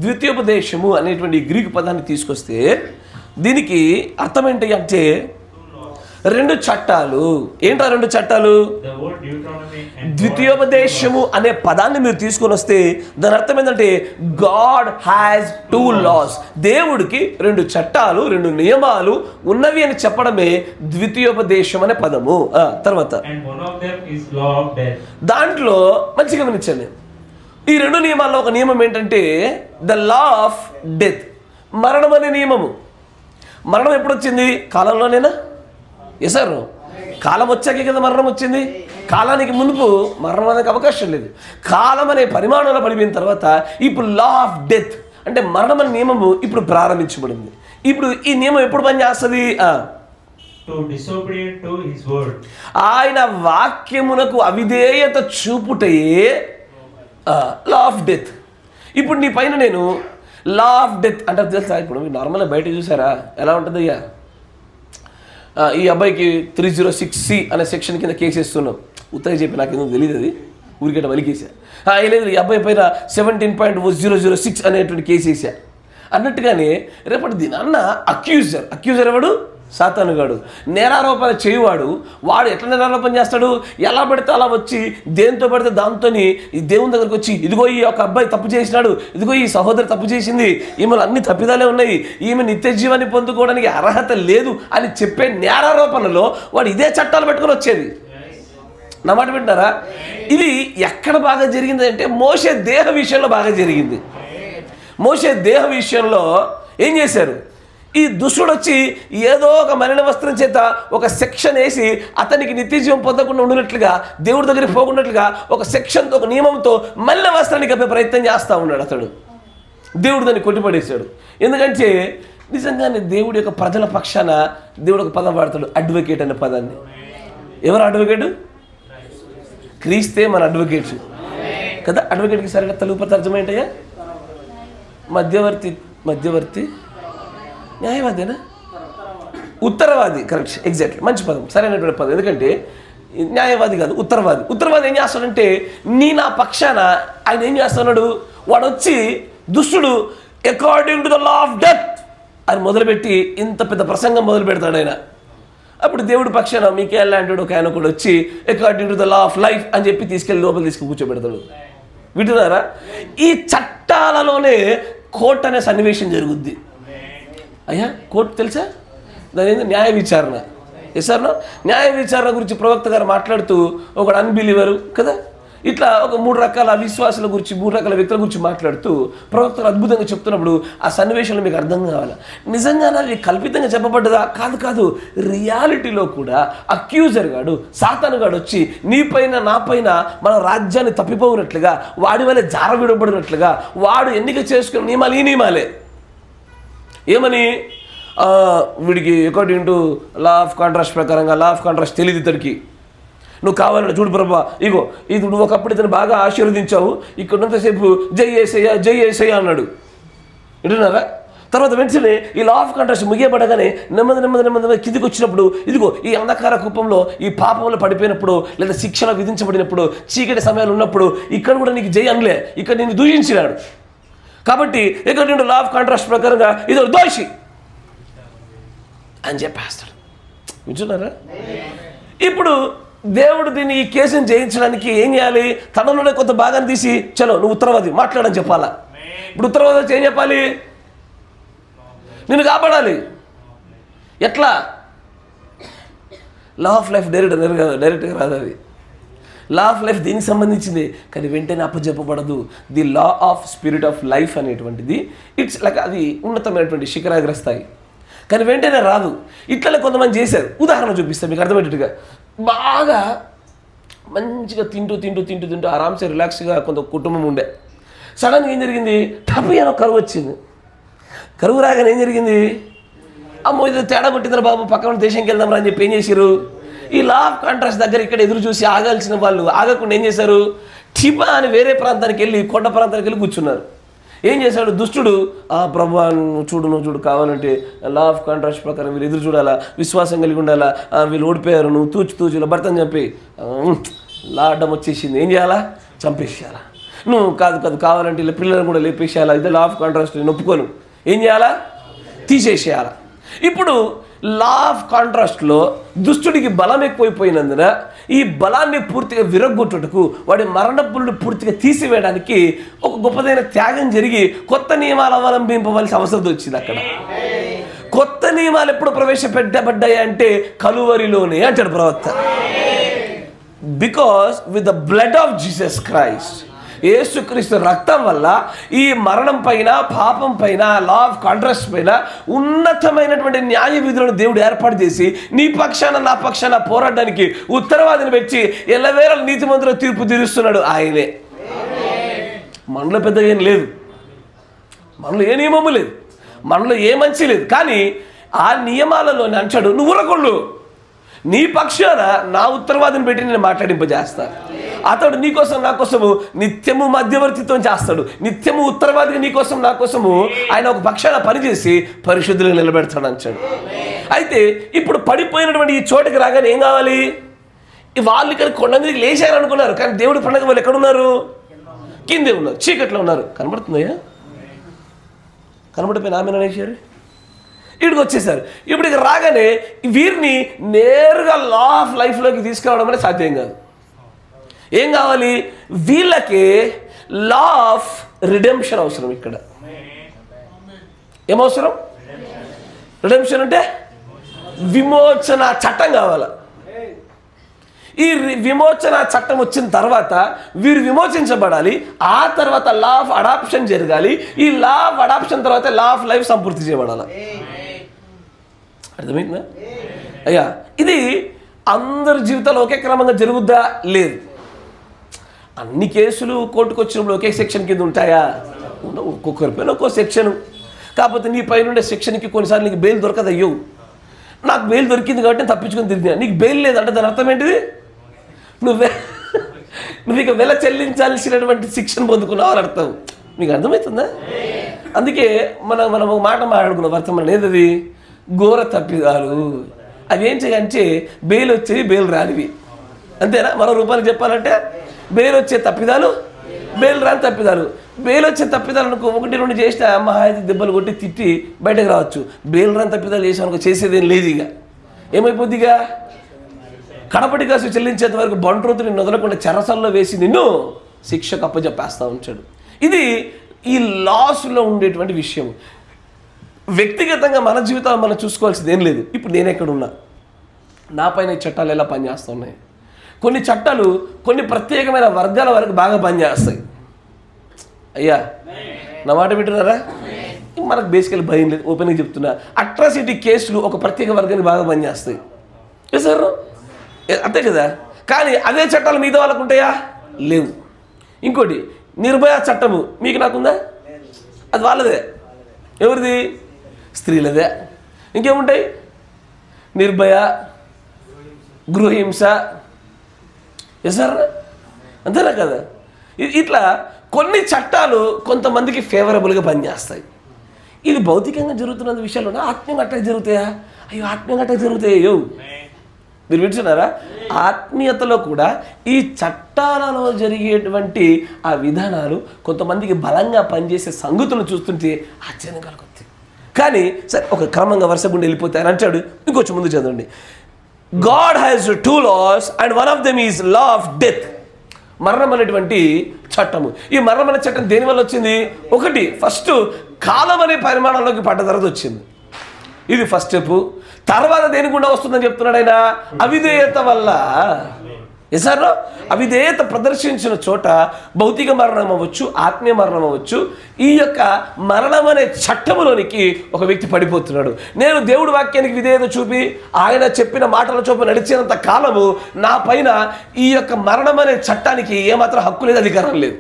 ద్వితీయోపదేశము అనేటువంటి గ్రీక్ పదాన్ని తీసుకొస్తే దీనికి అర్థం ఏంటి అంటే రెండు చట్టాలు. ఏంటా రెండు చట్టాలు? ద్వితీయోపదేశము అనే పదాన్ని మీరు తీసుకొని వస్తే దాని అర్థం ఏంటంటే గాడ్ హ్యాస్ 2 laws. దేవుడికి 2 చట్టాలు, 2 నియమాలు ఉన్నవి అని చెప్పడమే ద్వితీయోపదేశం అనే పదము. తర్వాత దాంట్లో మంచిగా గమనించండి. ఈ 2 నియమాల్లో ఒక నియమం ఏంటంటే ద లా ఆఫ్ డెత్, మరణం అనే నియమము. మరణం ఎప్పుడు వచ్చింది? కాలంలోనేనా? ఎసారు కాలం వచ్చాకే కదా మరణం వచ్చింది. కాలానికి మునుపు మరణం అనేది అవకాశం లేదు. కాలం అనే పరిమాణంలో పడిపోయిన తర్వాత ఇప్పుడు లా ఆఫ్ డెత్ అంటే మరణం అనే నియమము ఇప్పుడు ప్రారంభించబడింది. ఇప్పుడు ఈ నియమం ఎప్పుడు పనిచేస్తుంది? ఆయన వాక్యమునకు అవిధేయత చూపుటయే లా ఆఫ్ డెత్. ఇప్పుడు నీ పైన నేను లా ఆఫ్ డెత్ అంటే తెలుసా? ఇప్పుడు మీరు నార్మల్గా బయట చూసారా ఎలా ఉంటుంది? అయ్యా, ఈ అబ్బాయికి 306C అనే సెక్షన్ కింద కేసు వేస్తున్నాం. ఉత్తగా చెప్పి నాకు ఎందుకు తెలియదు, అది ఊరికేట వలికేసా. లేదు, ఈ అబ్బాయి పైన 17.006 అనేటువంటి కేసు వేసా అన్నట్టుగానే రేపటి దినాన్న అక్యూజర్ ఎవడు? సాతానుగాడు, నేరారోపణ చేయువాడు. వాడు ఎట్లా నేరారోపణ చేస్తాడు? ఎలా పడితే అలా వచ్చి దేంతో పడితే దాంతో ఈ దేవుని దగ్గరకు వచ్చి ఇదిగో ఈ ఒక అబ్బాయి తప్పు చేసినాడు, ఇదిగో ఈ సహోదరి తప్పు చేసింది, ఈమెలు అన్ని తప్పిదాలే ఉన్నాయి, ఈమె నిత్య జీవాన్ని పొందుకోవడానికి అర్హత లేదు అని చెప్పే నేరారోపణలో వాడు ఇదే చట్టాలు పెట్టుకొని వచ్చేది. నా మాట వింటారా? ఇది ఎక్కడ బాగా జరిగింది అంటే మోషే దేహ విషయంలో బాగా జరిగింది. మోషే దేహ విషయంలో ఏం చేశారు? ఈ దుష్టుడు వచ్చి ఏదో ఒక మలిన వస్త్రం చేత ఒక సెక్షన్ వేసి అతనికి నిత్యజీవం పొందకుండా ఉండినట్లుగా, దేవుడి దగ్గరికి పోకున్నట్లుగా ఒక సెక్షన్తో, ఒక నియమంతో మలిన వస్త్రాన్ని కప్పే ప్రయత్నం చేస్తూ ఉన్నాడు అతడు. దేవుడు దాన్ని కొట్టిపడేశాడు. ఎందుకంటే నిజంగానే దేవుడి యొక్క ప్రజల పక్షాన దేవుడు ఒక పదం వాడతాడు, అడ్వకేట్ అనే పదాన్ని. ఎవరు అడ్వకేటు? క్రీస్తే మన అడ్వకేట్ కదా. అడ్వకేట్కి సరైన తెలుగు తర్జుమా ఏంటయ్యా? మధ్యవర్తి న్యాయవాదేనా? ఉత్తరవాది. కరెక్ట్, ఎగ్జాక్ట్లీ, మంచి పదం, సరైనటువంటి పదం. ఎందుకంటే న్యాయవాది కాదు, ఉత్తరవాది. ఉత్తరవాది ఏం చేస్తాడంటే నా పక్షాన ఆయన ఏం చేస్తున్నాడు, వాడు వచ్చి దుష్టుడు according to the law of death అని మొదలుపెట్టి ఇంత పెద్ద ప్రసంగం మొదలు పెడతాడు ఆయన. అప్పుడు దేవుడి పక్షాన మీకేల్ లాంటి ఒక ఆయన కూడా వచ్చి according to the law of life అని చెప్పి తీసుకెళ్ళి లోపల తీసుకుని కూర్చోబెడతాడు. వింటున్నారా? ఈ చట్టాలలోనే కోర్టు అనే సన్నివేశం జరుగుద్ది. అయ్యా కోర్టు తెలుసా? దాని ఏంది? న్యాయ విచారణ. ఎసార్నా న్యాయ విచారణ గురించి ప్రవక్త గారు మాట్లాడుతూ ఒక అన్బిలీవరు కదా, ఇట్లా ఒక 3 రకాల అవిశ్వాసాల గురించి, 3 రకాల వ్యక్తుల గురించి మాట్లాడుతూ ప్రవక్తలు అద్భుతంగా చెప్తున్నప్పుడు ఆ సన్నివేశంలో మీకు అర్థం కావాలి, నిజంగానే అది కల్పితంగా చెప్పబడ్డదా? కాదు. రియాలిటీలో కూడా అక్యూజర్ గాడు, సాతాను గాడు వచ్చి నీపైన నాపైన మన రాజ్యాన్ని తప్పిపోయినట్లుగా, వాడి వల్ల జారవిడబడినట్లుగా వాడు ఎన్నిక చేసుకున్న నియమాలు ఈ నియమాలే. ఏమని? వీడికి according to law of contrast ప్రకారంగా, లా ఆఫ్ కాంట్రాస్ట్ తెలియదు ఇతడికి, నువ్వు కావాలంటే చూడు ప్రభా, ఇగో ఇది నువ్వు ఒకప్పుడు ఇతను బాగా ఆశీర్వదించావు, ఇక్కడంతసేపు జై యేసయ్య అన్నాడు. వింటున్నారా? తర్వాత వెంటనే ఈ లా ఆఫ్ కాంట్రాస్ట్ ముగియబడగానే నెమ్మది కిందికి వచ్చినప్పుడు, ఇదిగో ఈ అంధకార కూపంలో, ఈ పాపంలో పడిపోయినప్పుడు, లేదా శిక్షణ విధించబడినప్పుడు, చీకటి సమయాలు ఉన్నప్పుడు ఇక్కడ కూడా నీకు జై అనలే, ఇక్కడ నేను దూషించినాడు. కాబట్టి ఇక్కడ లా ఆఫ్ కాంట్రాస్ట్ ప్రకారంగా ఇదో దోషి అని చెప్పేస్తాడు. వింటున్నారా? ఇప్పుడు దేవుడు దీన్ని, ఈ కేసును జయించడానికి ఏం చేయాలి? తనలోనే కొంత భాగాన్ని తీసి చలో నువ్వు ఉత్తరవాది మాట్లాడని చెప్పాలా. ఇప్పుడు ఉత్తరవాది వచ్చి ఏం చెప్పాలి? నిన్ను కాపాడాలి. ఎట్లా? లా ఆఫ్ లైఫ్ డైరెక్ట్గా రాదు. అది లా ఆఫ్ లైఫ్ దీనికి సంబంధించింది, కానీ వెంటనే అప్పచెప్పబడదు. The law of spirit of life అనేటువంటిది ఇట్స్ లైక్ అది ఉన్నతమైనటువంటి శిఖరాగ్రస్తాయి, కానీ వెంటనే రాదు. ఇట్లా కొంతమంది చేశారు. ఉదాహరణ చూపిస్తాను మీకు అర్థమయ్యేట్టుగా. బాగా మంచిగా తింటూ ఆరామ్సే రిలాక్స్గా కొంత కుటుంబం ఉండే. సడన్గా ఏం జరిగింది? టపియానో కరువు వచ్చింది. కరువు రాగానే ఏం జరిగింది? అమ్మో ఇది తేడా కొట్టిందిరా బాబు, పక్కన దేశంకి వెళ్దాం రా అని చెప్పి ఏం చేశారు? ఈ లా ఆఫ్ కాంట్రాస్ట్ దగ్గర ఇక్కడ ఎదురు చూసి ఆగాల్సిన వాళ్ళు ఆగకుండా ఏం చేశారు? ఠిపా అని వేరే ప్రాంతానికి వెళ్ళి, కొండ ప్రాంతానికి వెళ్ళి కూర్చున్నారు. ఏం చేశాడు దుష్టుడు? ప్రభు నువ్వు చూడు కావాలంటే లా ఆఫ్ కాంట్రాస్ట్ ప్రకారం వీళ్ళు ఎదురు చూడాలా, విశ్వాసం కలిగి ఉండాలా, వీళ్ళు ఓడిపోయారు, నువ్వు తూచు ఇలా భర్తని చెప్పి లా అడ్డం వచ్చేసింది, ఏం చేయాలా? చంపేసేయాలా. నువ్వు కాదు కావాలంటే ఇలా పిల్లలను కూడా లేపేసేయాలా, ఇదే లా ఆఫ్ కాంట్రాస్ట్, నేను ఒప్పుకోను, ఏం చేయాలా? తీసేసేయాలా. ఇప్పుడు లా ఆఫ్ కాంట్రాస్ట్లో దుష్టుడికి బలం ఎక్కువైపోయినందున ఈ బలాన్ని పూర్తిగా విరగొట్టుటకు, వాడి మరణపుల్ని పూర్తిగా తీసివేయడానికి ఒక గొప్పదైన త్యాగం జరిగి కొత్త నియమాలు అవలంబింపవలసిన అవసరం వచ్చింది. అక్కడ కొత్త నియమాలు ఎప్పుడు ప్రవేశపెట్టబడ్డాయి అంటే కలువరిలోనే అంటాడు ప్రవక్త. Because with the blood of Jesus Christ, యేసుక్రీస్తు రక్తం వల్ల ఈ మరణం పైన, పాపం పైన, లా ఆఫ్ కాంట్రాస్ట్ పైన ఉన్నతమైనటువంటి న్యాయ విధులను దేవుడు ఏర్పాటు చేసి నీ పక్షాన నా పక్షాన పోరాడడానికి ఉత్తరవాదిని పెట్టి ఎల్లవేళ నీతిమంతుల తీర్పు తీరుస్తున్నాడు ఆయనే. మనలో పెద్దగా ఏం లేదు, మనలో ఏ నియమము లేదు, మనలో ఏ మంచి లేదు, కానీ ఆ నియమాలలోనే అంటాడు నువ్వు ఊరకొళ్ళు, నీ పక్షాన నా ఉత్తరవాదిని పెట్టి నేను మాట్లాడింపజేస్తా. అతడు నీకోసం నా కోసము నిత్యము మధ్యవర్తిత్వం చేస్తాడు, నిత్యము ఉత్తరవాదిగా నీకోసం నా కోసము ఆయన ఒక పక్షాన పనిచేసి పరిశుద్ధులుగా నిలబెడతాడు అంటాడు. అయితే ఇప్పుడు పడిపోయినటువంటి ఈ చోటుకి రాగానే ఏం కావాలి? వాళ్ళు ఇక్కడ కొండ మీదకి లేచారనుకున్నారు, కానీ దేవుడి పండుగ వాళ్ళు ఎక్కడున్నారు? కిందే ఉన్నారు, చీకట్లో ఉన్నారు. కనబడుతున్నాయా? కనబడిపోయిన ఆమె అనేసారు, ఇక్కడికి వచ్చేసారు. ఇప్పటికి రాగానే వీరిని నేరుగా లా ఆఫ్ లైఫ్లోకి తీసుకురావడం అనేది సాధ్యం కాదు. ఏం కావాలి? వీళ్ళకి లా ఆఫ్ రిడెంప్షన్ అవసరం. ఇక్కడ ఏమవసరం? రిడెంప్షన్ అంటే విమోచన చట్టం కావాలి. ఈ విమోచన చట్టం వచ్చిన తర్వాత వీరు విమోచించబడాలి. ఆ తర్వాత లా ఆఫ్ అడాప్షన్ జరగాలి. ఈ లా ఆఫ్ అడాప్షన్ తర్వాత లా ఆఫ్ లైఫ్ సంపూర్తి చేయబడాలి. అర్థమైందా అయ్యా? ఇది అందరి జీవితాల్లో ఒకే క్రమంగా జరుగుద్దా? లేదు. అన్ని కేసులు కోర్టుకు వచ్చినప్పుడు ఒకే సెక్షన్ కింద ఉంటాయా? ఒక్కొక్కరి పైన ఒక్కో సెక్షను. కాకపోతే నీ పైన ఉండే సెక్షన్కి కొన్నిసార్లు నీకు బెయిల్ దొరకదు. అయ్యో నాకు బెయిల్ దొరికింది కాబట్టి నేను తప్పించుకొని తిరిగినా, నీకు బెయిల్ లేదంటే దాని అర్థం ఏంటిది? నువ్వు ఇక వెల చెల్లించాల్సినటువంటి శిక్షను పొందుకున్నావు అని అర్థం. మీకు అర్థమవుతుందా? అందుకే మనం ఒక మాట మాట్లాడుకున్నాం వర్తమానం, ఏదది? ఘోర తప్పిదాలు. అవి ఏం చేయాలంటే బెయిల్ వచ్చేవి, బెయిల్ రానివి. అంతేనా? మరో రూపాయలు చెప్పాలంటే బెయిల్ వచ్చే తప్పిదాలు, బెయిల్ రాని తప్పిదాలు. బెయిల్ వచ్చే తప్పిదాలు అనుకో 1-2 చేస్తే అమ్మ హాయిది దెబ్బలు కొట్టి తిట్టి బయటకు రావచ్చు. బెయిల్ రాని తప్పిదాలు చేసామనుకో చేసేదేం లేదు. ఇక ఏమైపోద్ది? ఇక కడపటి కాసు చెల్లించేంత వరకు బంట్రోతు నిన్ను వదలకుండా చెరసల్లో వేసి నిన్ను శిక్షకు అప్పచెప్పేస్తూ ఉంచాడు. ఇది ఈ లాస్లో ఉండేటువంటి విషయం. వ్యక్తిగతంగా మన జీవితాలు మనం చూసుకోవాల్సింది ఏం లేదు. ఇప్పుడు నేను ఎక్కడున్నా, నా పైన ఈ చట్టాలు ఎలా పనిచేస్తూ ఉన్నాయి? కొన్ని చట్టాలు కొన్ని ప్రత్యేకమైన వర్గాల వరకు బాగా పనిచేస్తాయి. అయ్యా నా మాట వింటున్నారా? మనకు బేసికల్ భయం లేదు, ఓపెన్గా చెప్తున్నా. అట్రాసిటీ కేసులు ఒక ప్రత్యేక వర్గానికి బాగా పనిచేస్తాయి సార్, అంతే కదా? కానీ అదే చట్టాలు మిగతా వాళ్ళకు ఉంటాయా? లేవు. ఇంకోటి నిర్భయ చట్టము మీకు నాకుందా? అది వాళ్ళదే. ఎవరిది? స్త్రీలదే. ఇంకేముంటాయి? నిర్భయ, గృహహింస, సార్ అంతేనా కదా? ఇట్లా కొన్ని చట్టాలు కొంతమందికి ఫేవరబుల్గా పనిచేస్తాయి. ఇది భౌతికంగా జరుగుతున్న విషయాల్లో ఆత్మీయంగా అట్లా జరుగుతాయా? అయ్యో ఆత్మీయంగా అట్లా జరుగుతాయో. మీరు వింటున్నారా? ఆత్మీయతలో కూడా ఈ చట్టాలలో జరిగేటువంటి ఆ విధానాలు కొంతమందికి బలంగా పనిచేసే సంగతులను చూస్తుంటే ఆశ్చర్యం కలుగుతుంది. కానీ సరే ఒక క్రమంగా వరుస గుండా వెళ్ళిపోతే అని అంటాడు. ఇంకొంచెం ముందు చదవండి. God has 2 laws and one of them is law of death. మరణం అనేటువంటి చట్టము. ఈ మరణం అనే చట్టం దేని వల్ల వచ్చింది? ఒకటి ఫస్ట్ కాలం అనే పరిమాణంలోకి పడ్డ తర్వాత వచ్చింది. ఇది ఫస్ట్ స్టెప్. తర్వాత దేని గుండా వస్తుందని చెప్తున్నాడు ఆయన? అవిధేయత వల్ల. ఎసారో అవిధేయత ప్రదర్శించిన చోట భౌతిక మరణం అవ్వచ్చు, ఆత్మీయ మరణం అవ్వచ్చు, ఈ యొక్క మరణం అనే చట్టములోనికి ఒక వ్యక్తి పడిపోతున్నాడు. నేను దేవుడి వాక్యానికి విధేయత చూపి ఆయన చెప్పిన మాటల చొప్పున నడిచినంత కాలము నా పైన ఈ యొక్క మరణం అనే చట్టానికి ఏమాత్రం హక్కు లేదు, అధికారం లేదు.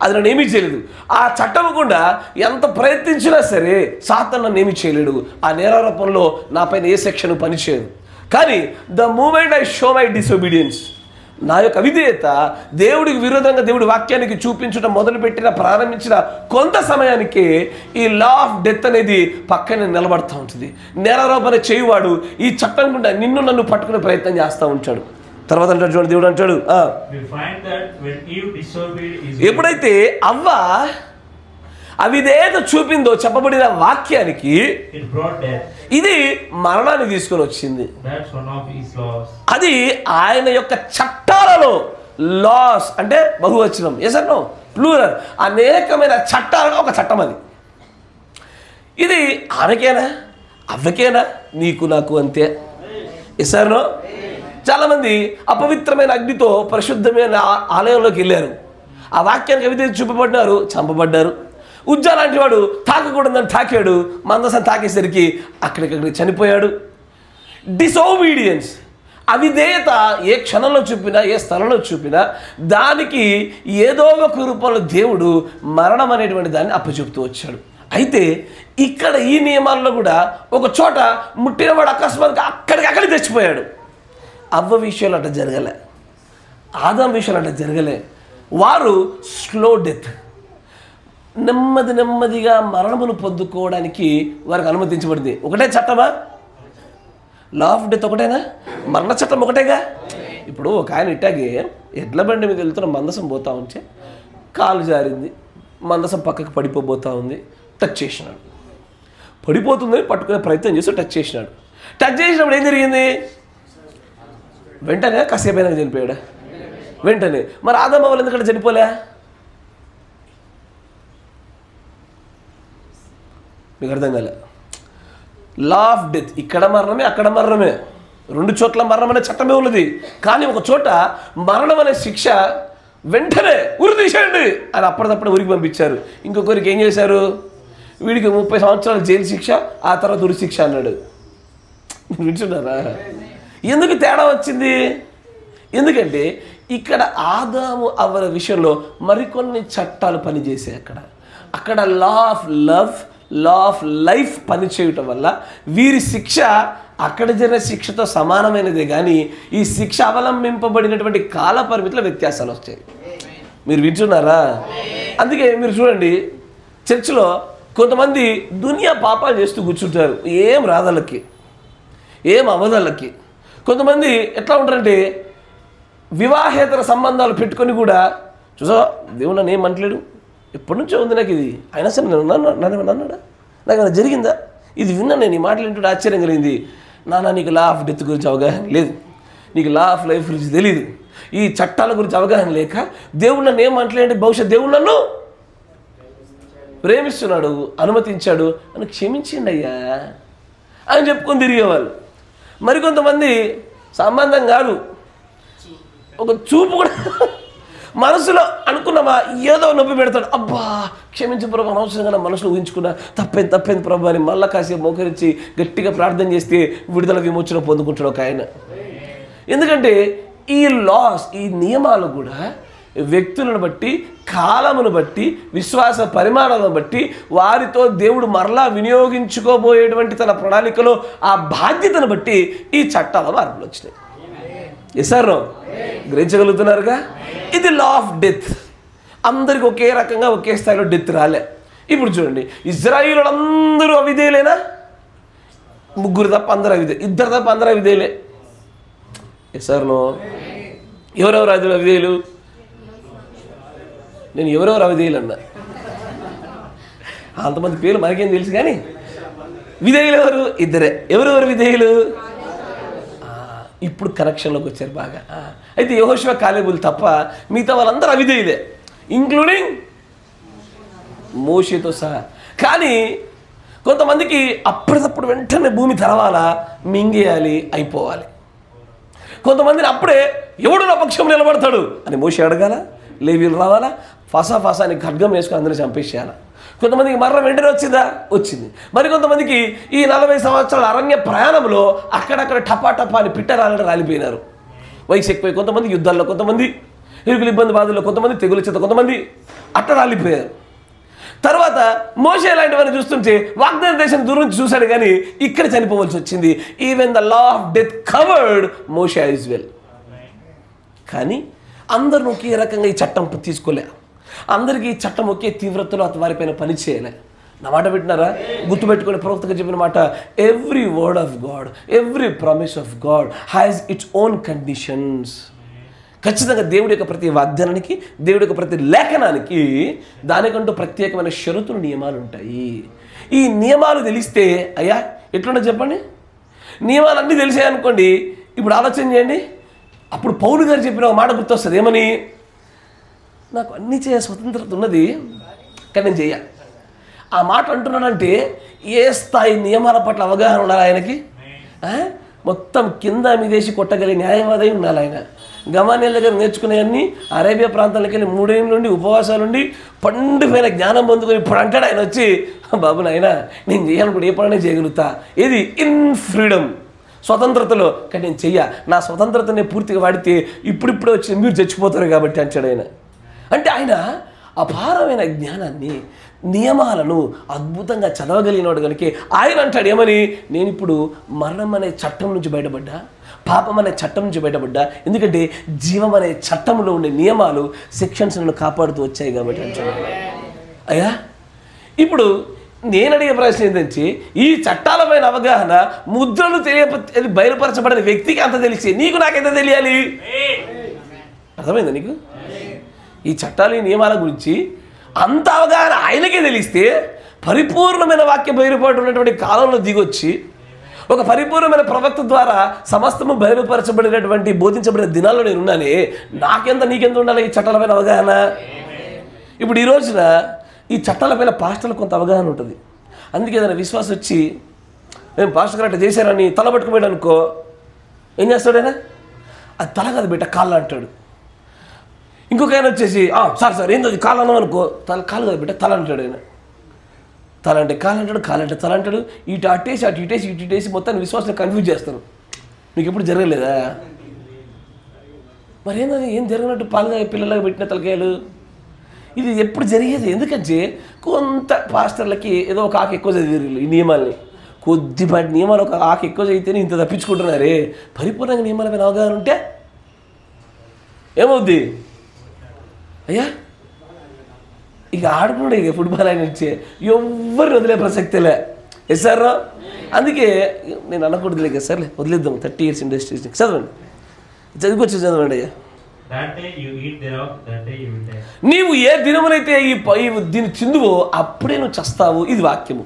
అది నన్ను ఏమీ చేయలేదు. ఆ చట్టం గుండా ఎంత ప్రయత్నించినా సరే సాతాను నన్ను ఏమీ చేయలేడు. ఆ నేరారోపణలో నా పైన ఏ సెక్షన్ పనిచేయదు. కానీ the moment I show my disobedience, నా యొక్క అవిధేయత దేవుడికి విరోధంగా దేవుడి వాక్యానికి చూపించడం మొదలుపెట్టిన ప్రారంభించిన కొంత సమయానికి ఈ లా ఆఫ్ డెత్ అనేది పక్కనే నిలబడుతూ ఉంటుంది. నేరారోపణ చేయువాడు ఈ చట్టం గుండా నిన్ను నన్ను పట్టుకునే ప్రయత్నం చేస్తూ ఉంటాడు. తర్వాత అంటాడు చూడండి, దేవుడు అంటాడు ఎప్పుడైతే అవ్వ అవిధేయత చూపిందో చెప్పబడిన వాక్యానికి ఇది మరణాన్ని తీసుకొని వచ్చింది. అది ఆయన యొక్క చట్టాలలో లాస్ అంటే బహువచనం, ఎసన్నో ప్లూరల్, అనేకమైన చట్టాలలో ఒక చట్టం అది. ఇది ఆమెకేనా అవ్వకేనా నీకు నాకు అంతే. ఎసన్నో చాలామంది అపవిత్రమైన అగ్నితో పరిశుద్ధమైన ఆలయంలోకి వెళ్ళారు. ఆ వాక్యానికి అవిధేయత చూపబడినారు, చంపబడ్డారు. ఉజ్జా లాంటి వాడు తాకకూడదని తాకాడు, మందసం తాకేసరికి అక్కడికక్కడికి చనిపోయాడు. డిసోబీడియన్స్, అవిధేయత ఏ క్షణంలో చూపినా ఏ స్థలంలో చూపినా దానికి ఏదో ఒక రూపంలో దేవుడు మరణం అనేటువంటి దాన్ని అప్పచెప్తూ వచ్చాడు. అయితే ఇక్కడ ఈ నియమాల్లో కూడా ఒక చోట ముట్టినవాడు అకస్మాత్తుగా అక్కడికి తెచ్చిపోయాడు. అవ్వ విషయాలు అట్లా జరగలే, ఆదాం విషయాలు అట్లా జరగలే. వారు స్లో డెత్, నెమ్మదిగా మరణమును పొందుకోవడానికి వారికి అనుమతించబడింది. ఒకటే చట్టమా? లా ఆఫ్ డెత్ ఒకటేనా? మరణ చట్టం ఒకటేగా. ఇప్పుడు ఒక ఆయన ఇట్టాగే ఎడ్ల బండి మీద వెళ్తున్న మందసం పోతూ ఉంటే కాలు జారింది, మందసం పక్కకు పడిపోబోతూ ఉంది, టచ్ చేసినాడు. పడిపోతుందని పట్టుకునే ప్రయత్నం చేసి టచ్ చేసినాడు. టచ్ చేసినప్పుడు ఏం జరిగింది? వెంటనే కాసేపు అయినా చనిపోయాడా? వెంటనే. మరి ఆదాము అవ్వలు ఎందుకంటే చనిపోలే? మీకు అర్థం కాలే. లా ఆఫ్ డెత్ ఇక్కడ మరణమే అక్కడ మరణమే, 2 చోట్ల మరణం అనే చట్టమే ఉన్నది. కానీ ఒక చోట మరణం అనే శిక్ష వెంటనే ఉరి తీసేయండి అని అప్పటిదప్పుడు ఉరికి పంపించారు. ఇంకొకరికి ఏం చేశారు? వీడికి 30 సంవత్సరాల జైలు శిక్ష, ఆ తర్వాత ఉరి శిక్ష అన్నాడు. వింటున్నారా? ఎందుకు తేడా వచ్చింది? ఎందుకంటే ఇక్కడ ఆదాము అవ్వల విషయంలో మరికొన్ని చట్టాలు పనిచేసాయి. అక్కడ లా of love, law of life పనిచేయటం వల్ల వీరి శిక్ష అక్కడ జరిగిన శిక్షతో సమానమైనదే, కానీ ఈ శిక్ష అవలంబింపబడినటువంటి కాల పరిమితుల వ్యత్యాసాలు వచ్చాయి. మీరు వింటున్నారా? అందుకే మీరు చూడండి, చర్చిలో కొంతమంది దునియా పాపాలు చేస్తూ కూర్చుంటారు, ఏం రాదళ్ళకి, ఏం అవదళ్ళకి. కొంతమంది ఎట్లా ఉంటారంటే వివాహేతర సంబంధాలు పెట్టుకొని కూడా, చూసా దేవుడు నన్ను ఏం అంటలేడు, ఎప్పటి నుంచో ఉంది నాకు ఇది, అయినా సరే నన్ను అన్నాడా, నాకు అలా జరిగిందా, ఇది విన్నా నేను ఈ మాటలు వింటుంటే ఆశ్చర్యం కలిగింది. నాన్న నీకు లా ఆఫ్ డెత్ గురించి అవగాహన లేదు, నీకు లా ఆఫ్ లైఫ్ గురించి తెలియదు, ఈ చట్టాల గురించి అవగాహన లేక దేవుడు నన్ను ఏం అంటలేంటే బహుశా దేవుడు నన్ను ప్రేమిస్తున్నాడు, అనుమతించాడు, నన్ను క్షమించండి అయ్యా అని చెప్పుకొని తిరిగేవాళ్ళు. మరికొంతమంది సంబంధం కాదు, ఒక చూపు కూడా మనసులో అనుకున్నామా ఏదో నొప్పి పెడతాడు, అబ్బా క్షమించు ప్రభు, అనవసరంగా నా మనసులో ఊహించుకున్నా, తప్పేంది ప్రభు అని మళ్ళా కాసేపు మోకరించి గట్టిగా ప్రార్థన చేస్తే విడుదల విమోచన పొందుకుంటాడు ఒక ఆయన. ఎందుకంటే ఈ లాస్, ఈ నియమాలు కూడా వ్యక్తులను బట్టి, కాలమును బట్టి, విశ్వాస పరిమాణాలను బట్టి వారితో దేవుడు మరలా వినియోగించుకోబోయేటువంటి తన ప్రణాళికలో ఆ బాధ్యతను బట్టి ఈ చట్టాల మార్పులు వచ్చినాయి. ఎసారో గ్రహించగలుగుతున్నారుగా? ఇది లా ఆఫ్ డెత్. అందరికి ఒకే రకంగా ఒకే స్థాయిలో డెత్ రాలే. ఇప్పుడు చూడండి, ఇజ్రాయిలు అందరూ అవిధేయులేనా? ముగ్గురు తప్ప అందరూ అవిధే, ఇద్దరు తప్ప అందరూ అవిధేయులే. ఎసారో ఎవరెవరు అవిధేయులు? నేను ఎవరెవరు అవిధేయులు అన్నా, అంతమంది పేర్లు మనకేం తెలుసు, కానీ విధేయులు ఎవరు? ఇద్దరే. ఎవరెవరు విధేయులు? ఇప్పుడు కనెక్షన్లోకి వచ్చారు బాగా. అయితే యెహోషువ, కాలేబులు తప్ప మిగతా వాళ్ళందరూ అవిధేయులే, ఇంక్లూడింగ్ మోషేతో సహా. కానీ కొంతమందికి అప్పటికప్పుడు వెంటనే భూమి తెరవాలా, మింగేయాలి, అయిపోవాలి. కొంతమందిని అప్పుడే ఎవడు నా పక్షం నిలబడతాడు అని మోషే అడగాల, లేవీలు రావాలా, ఫసా అని ఖడ్గం వేసుకొని అందరూ చంపేసేయాలా. కొంతమందికి మరణం వెంటనే వచ్చింది. మరి కొంతమందికి ఈ 40 సంవత్సరాల అరణ్య ప్రయాణంలో అక్కడక్కడ టపా అని పిట్టరాలని రాలిపోయినారు. వయసు ఎక్కువై కొంతమంది యుద్ధాల్లో, కొంతమంది ఇరుకులు ఇబ్బంది బాధల్లో, కొంతమంది తెగుల చేత, కొంతమంది అట్లా రాలిపోయారు. తర్వాత మోషే లాంటివన్నీ చూస్తుంటే వాగ్దాన దేశం దూరం నుంచి చూశాడు, కానీ ఇక్కడ చనిపోవాల్సి వచ్చింది. Even the law of death covered Moshe as well. కానీ అందరూ ఒకే రకంగా ఈ చట్టం తీసుకోలే, అందరికీ ఈ చట్టం ఒకే తీవ్రతలో వారిపైన పని చేయలే. నా మాట పెట్టినారా? గుర్తుపెట్టుకునే ప్రవక్తగా చెప్పిన మాట, every word of God, every promise of God has its own conditions. ఖచ్చితంగా దేవుడి యొక్క ప్రతి వాగ్దానానికి, దేవుడి యొక్క ప్రతి లేఖనానికి దానికంటూ ప్రత్యేకమైన షరతులు, నియమాలు ఉంటాయి. ఈ నియమాలు తెలిస్తే అయ్యా ఎట్లుంటే చెప్పండి, నియమాలన్నీ తెలిసాయనుకోండి, ఇప్పుడు ఆలోచన చేయండి. అప్పుడు పౌలు గారు చెప్పిన ఒక మాట గుర్తొస్తుంది, ఏమని? నాకు అన్నీ చేయ స్వతంత్రత ఉన్నది, కానీ నేను చెయ్య. ఆ మాట అంటున్నానంటే ఏ స్థాయి నియమాల పట్ల అవగాహన ఉండాలి ఆయనకి? మొత్తం కింద మీదేసి కొట్టగలిగే న్యాయవాదం ఉండాలి ఆయన. గమానియల్ దగ్గర నేర్చుకునేవన్నీ అరేబియా ప్రాంతాలకు వెళ్ళి 3 ఏళ్ళ నుండి ఉపవాసాలుండి పండిపోయిన జ్ఞానం పొందుకొని ఇప్పుడు అంటాడు ఆయన వచ్చి, బాబు నాయన నేను చేయాలనుకుంటే ఏ పని చేయగలుగుతా, ఏది ఇన్ ఫ్రీడమ్, స్వతంత్రతలో, కానీ నేను చెయ్య. నా స్వతంత్రతనే పూర్తిగా వాడితే ఇప్పుడిప్పుడే వచ్చి మీరు చచ్చిపోతారు కాబట్టి అంటాడు ఆయన. అంటే ఆయన అపారమైన జ్ఞానాన్ని, నియమాలను అద్భుతంగా చదవగలిగినవాడు కనుక ఆయన అంటాడు ఏమని, నేను ఇప్పుడు మరణం అనే చట్టం నుంచి బయటపడ్డా, పాపం అనే చట్టం నుంచి బయటపడ్డా, ఎందుకంటే జీవం అనే చట్టంలో ఉండే నియమాలు, సెక్షన్స్ నన్ను కాపాడుతూ వచ్చాయి కాబట్టి అంటాడు. అయ్యా ఇప్పుడు నేను అడిగే ప్రశ్న ఏంటంటే, ఈ చట్టాలపైన అవగాహన ముద్రలు బయలుపరచబడిన వ్యక్తికి అంత తెలిసి నీకు నాకెంత తెలియాలి? అర్థమైందా నీకు? ఈ చట్టాలు, ఈ నియమాల గురించి అంత అవగాహన ఆయనకే తెలిస్తే, పరిపూర్ణమైన వాక్య బయలుపాటు ఉన్నటువంటి కాలంలో దిగొచ్చి ఒక పరిపూర్ణమైన ప్రవక్త ద్వారా సమస్తము బయలుపరచబడినటువంటి బోధించబడిన దినాల్లో నేను ఉన్నానే, నాకెంత నీకెంత ఉండాలి ఈ చట్టాలపైన అవగాహన? ఇప్పుడు ఈ రోజున ఈ చట్టాలపైన పాస్టర్లకు కొంత అవగాహన ఉంటుంది. అందుకే ఏదైనా విశ్వాసం వచ్చి మేము పాస్టర్ గారు అట్లా చేశారని తల పట్టుకుపోయాడు అనుకో, ఏం చేస్తాడైనా? అది తల కాదు బిడ్డ, కాళ్ళు అంటాడు. ఇంకొక ఆయన వచ్చేసి సార్ ఏందో అది కాళ్ళు అన్నాం అనుకో, కాలు కాదు బిడ్డ తల అంటాడు ఆయన. తలంటే కాలంటాడు, కాలంటే తలంటాడు, ఇటు అట్టేసి అటు ఇటేసి ఇటు ఇటేసి మొత్తాన్ని విశ్వాసం కన్ఫ్యూజ్ చేస్తారు. మీకు ఎప్పుడు జరగలేదా? మరి ఏంటది, ఏం జరిగినట్టు పాలుగా పిల్లలకు పెట్టిన తలకాయలు? ఇది ఎప్పుడు జరిగేది. ఎందుకంటే కొంత పాస్టర్లకి ఏదో ఒక ఆకు ఎక్కువ చదివారు ఈ నియమాల్ని. కొద్దిపాటి నియమాలు ఒక ఆకు ఎక్కువ చదివితేనే ఇంత తప్పించుకుంటున్నారే. పరిపూర్ణంగా నియమాల మీద అవగాహన ఉంటే ఏమవుద్ది అయ్యా? ఇక ఆడుకున్నాడు, ఇక ఫుట్బాల్ ఆయన ఇచ్చే ఎవరిని వదిలే ప్రసక్తిలే. ఎస్ సార్, అందుకే నేను అనకూడదులే కదా సార్లే, వదిలేద్దాం. 30 years ఇండస్ట్రీస్ చదవండి, చదువుకొచ్చి చదవండి అయ్యా. నీవు ఏ దినమునైతే దీన్ని చిందువో అప్పుడే నువ్వు చస్తావు. ఇది వాక్యము.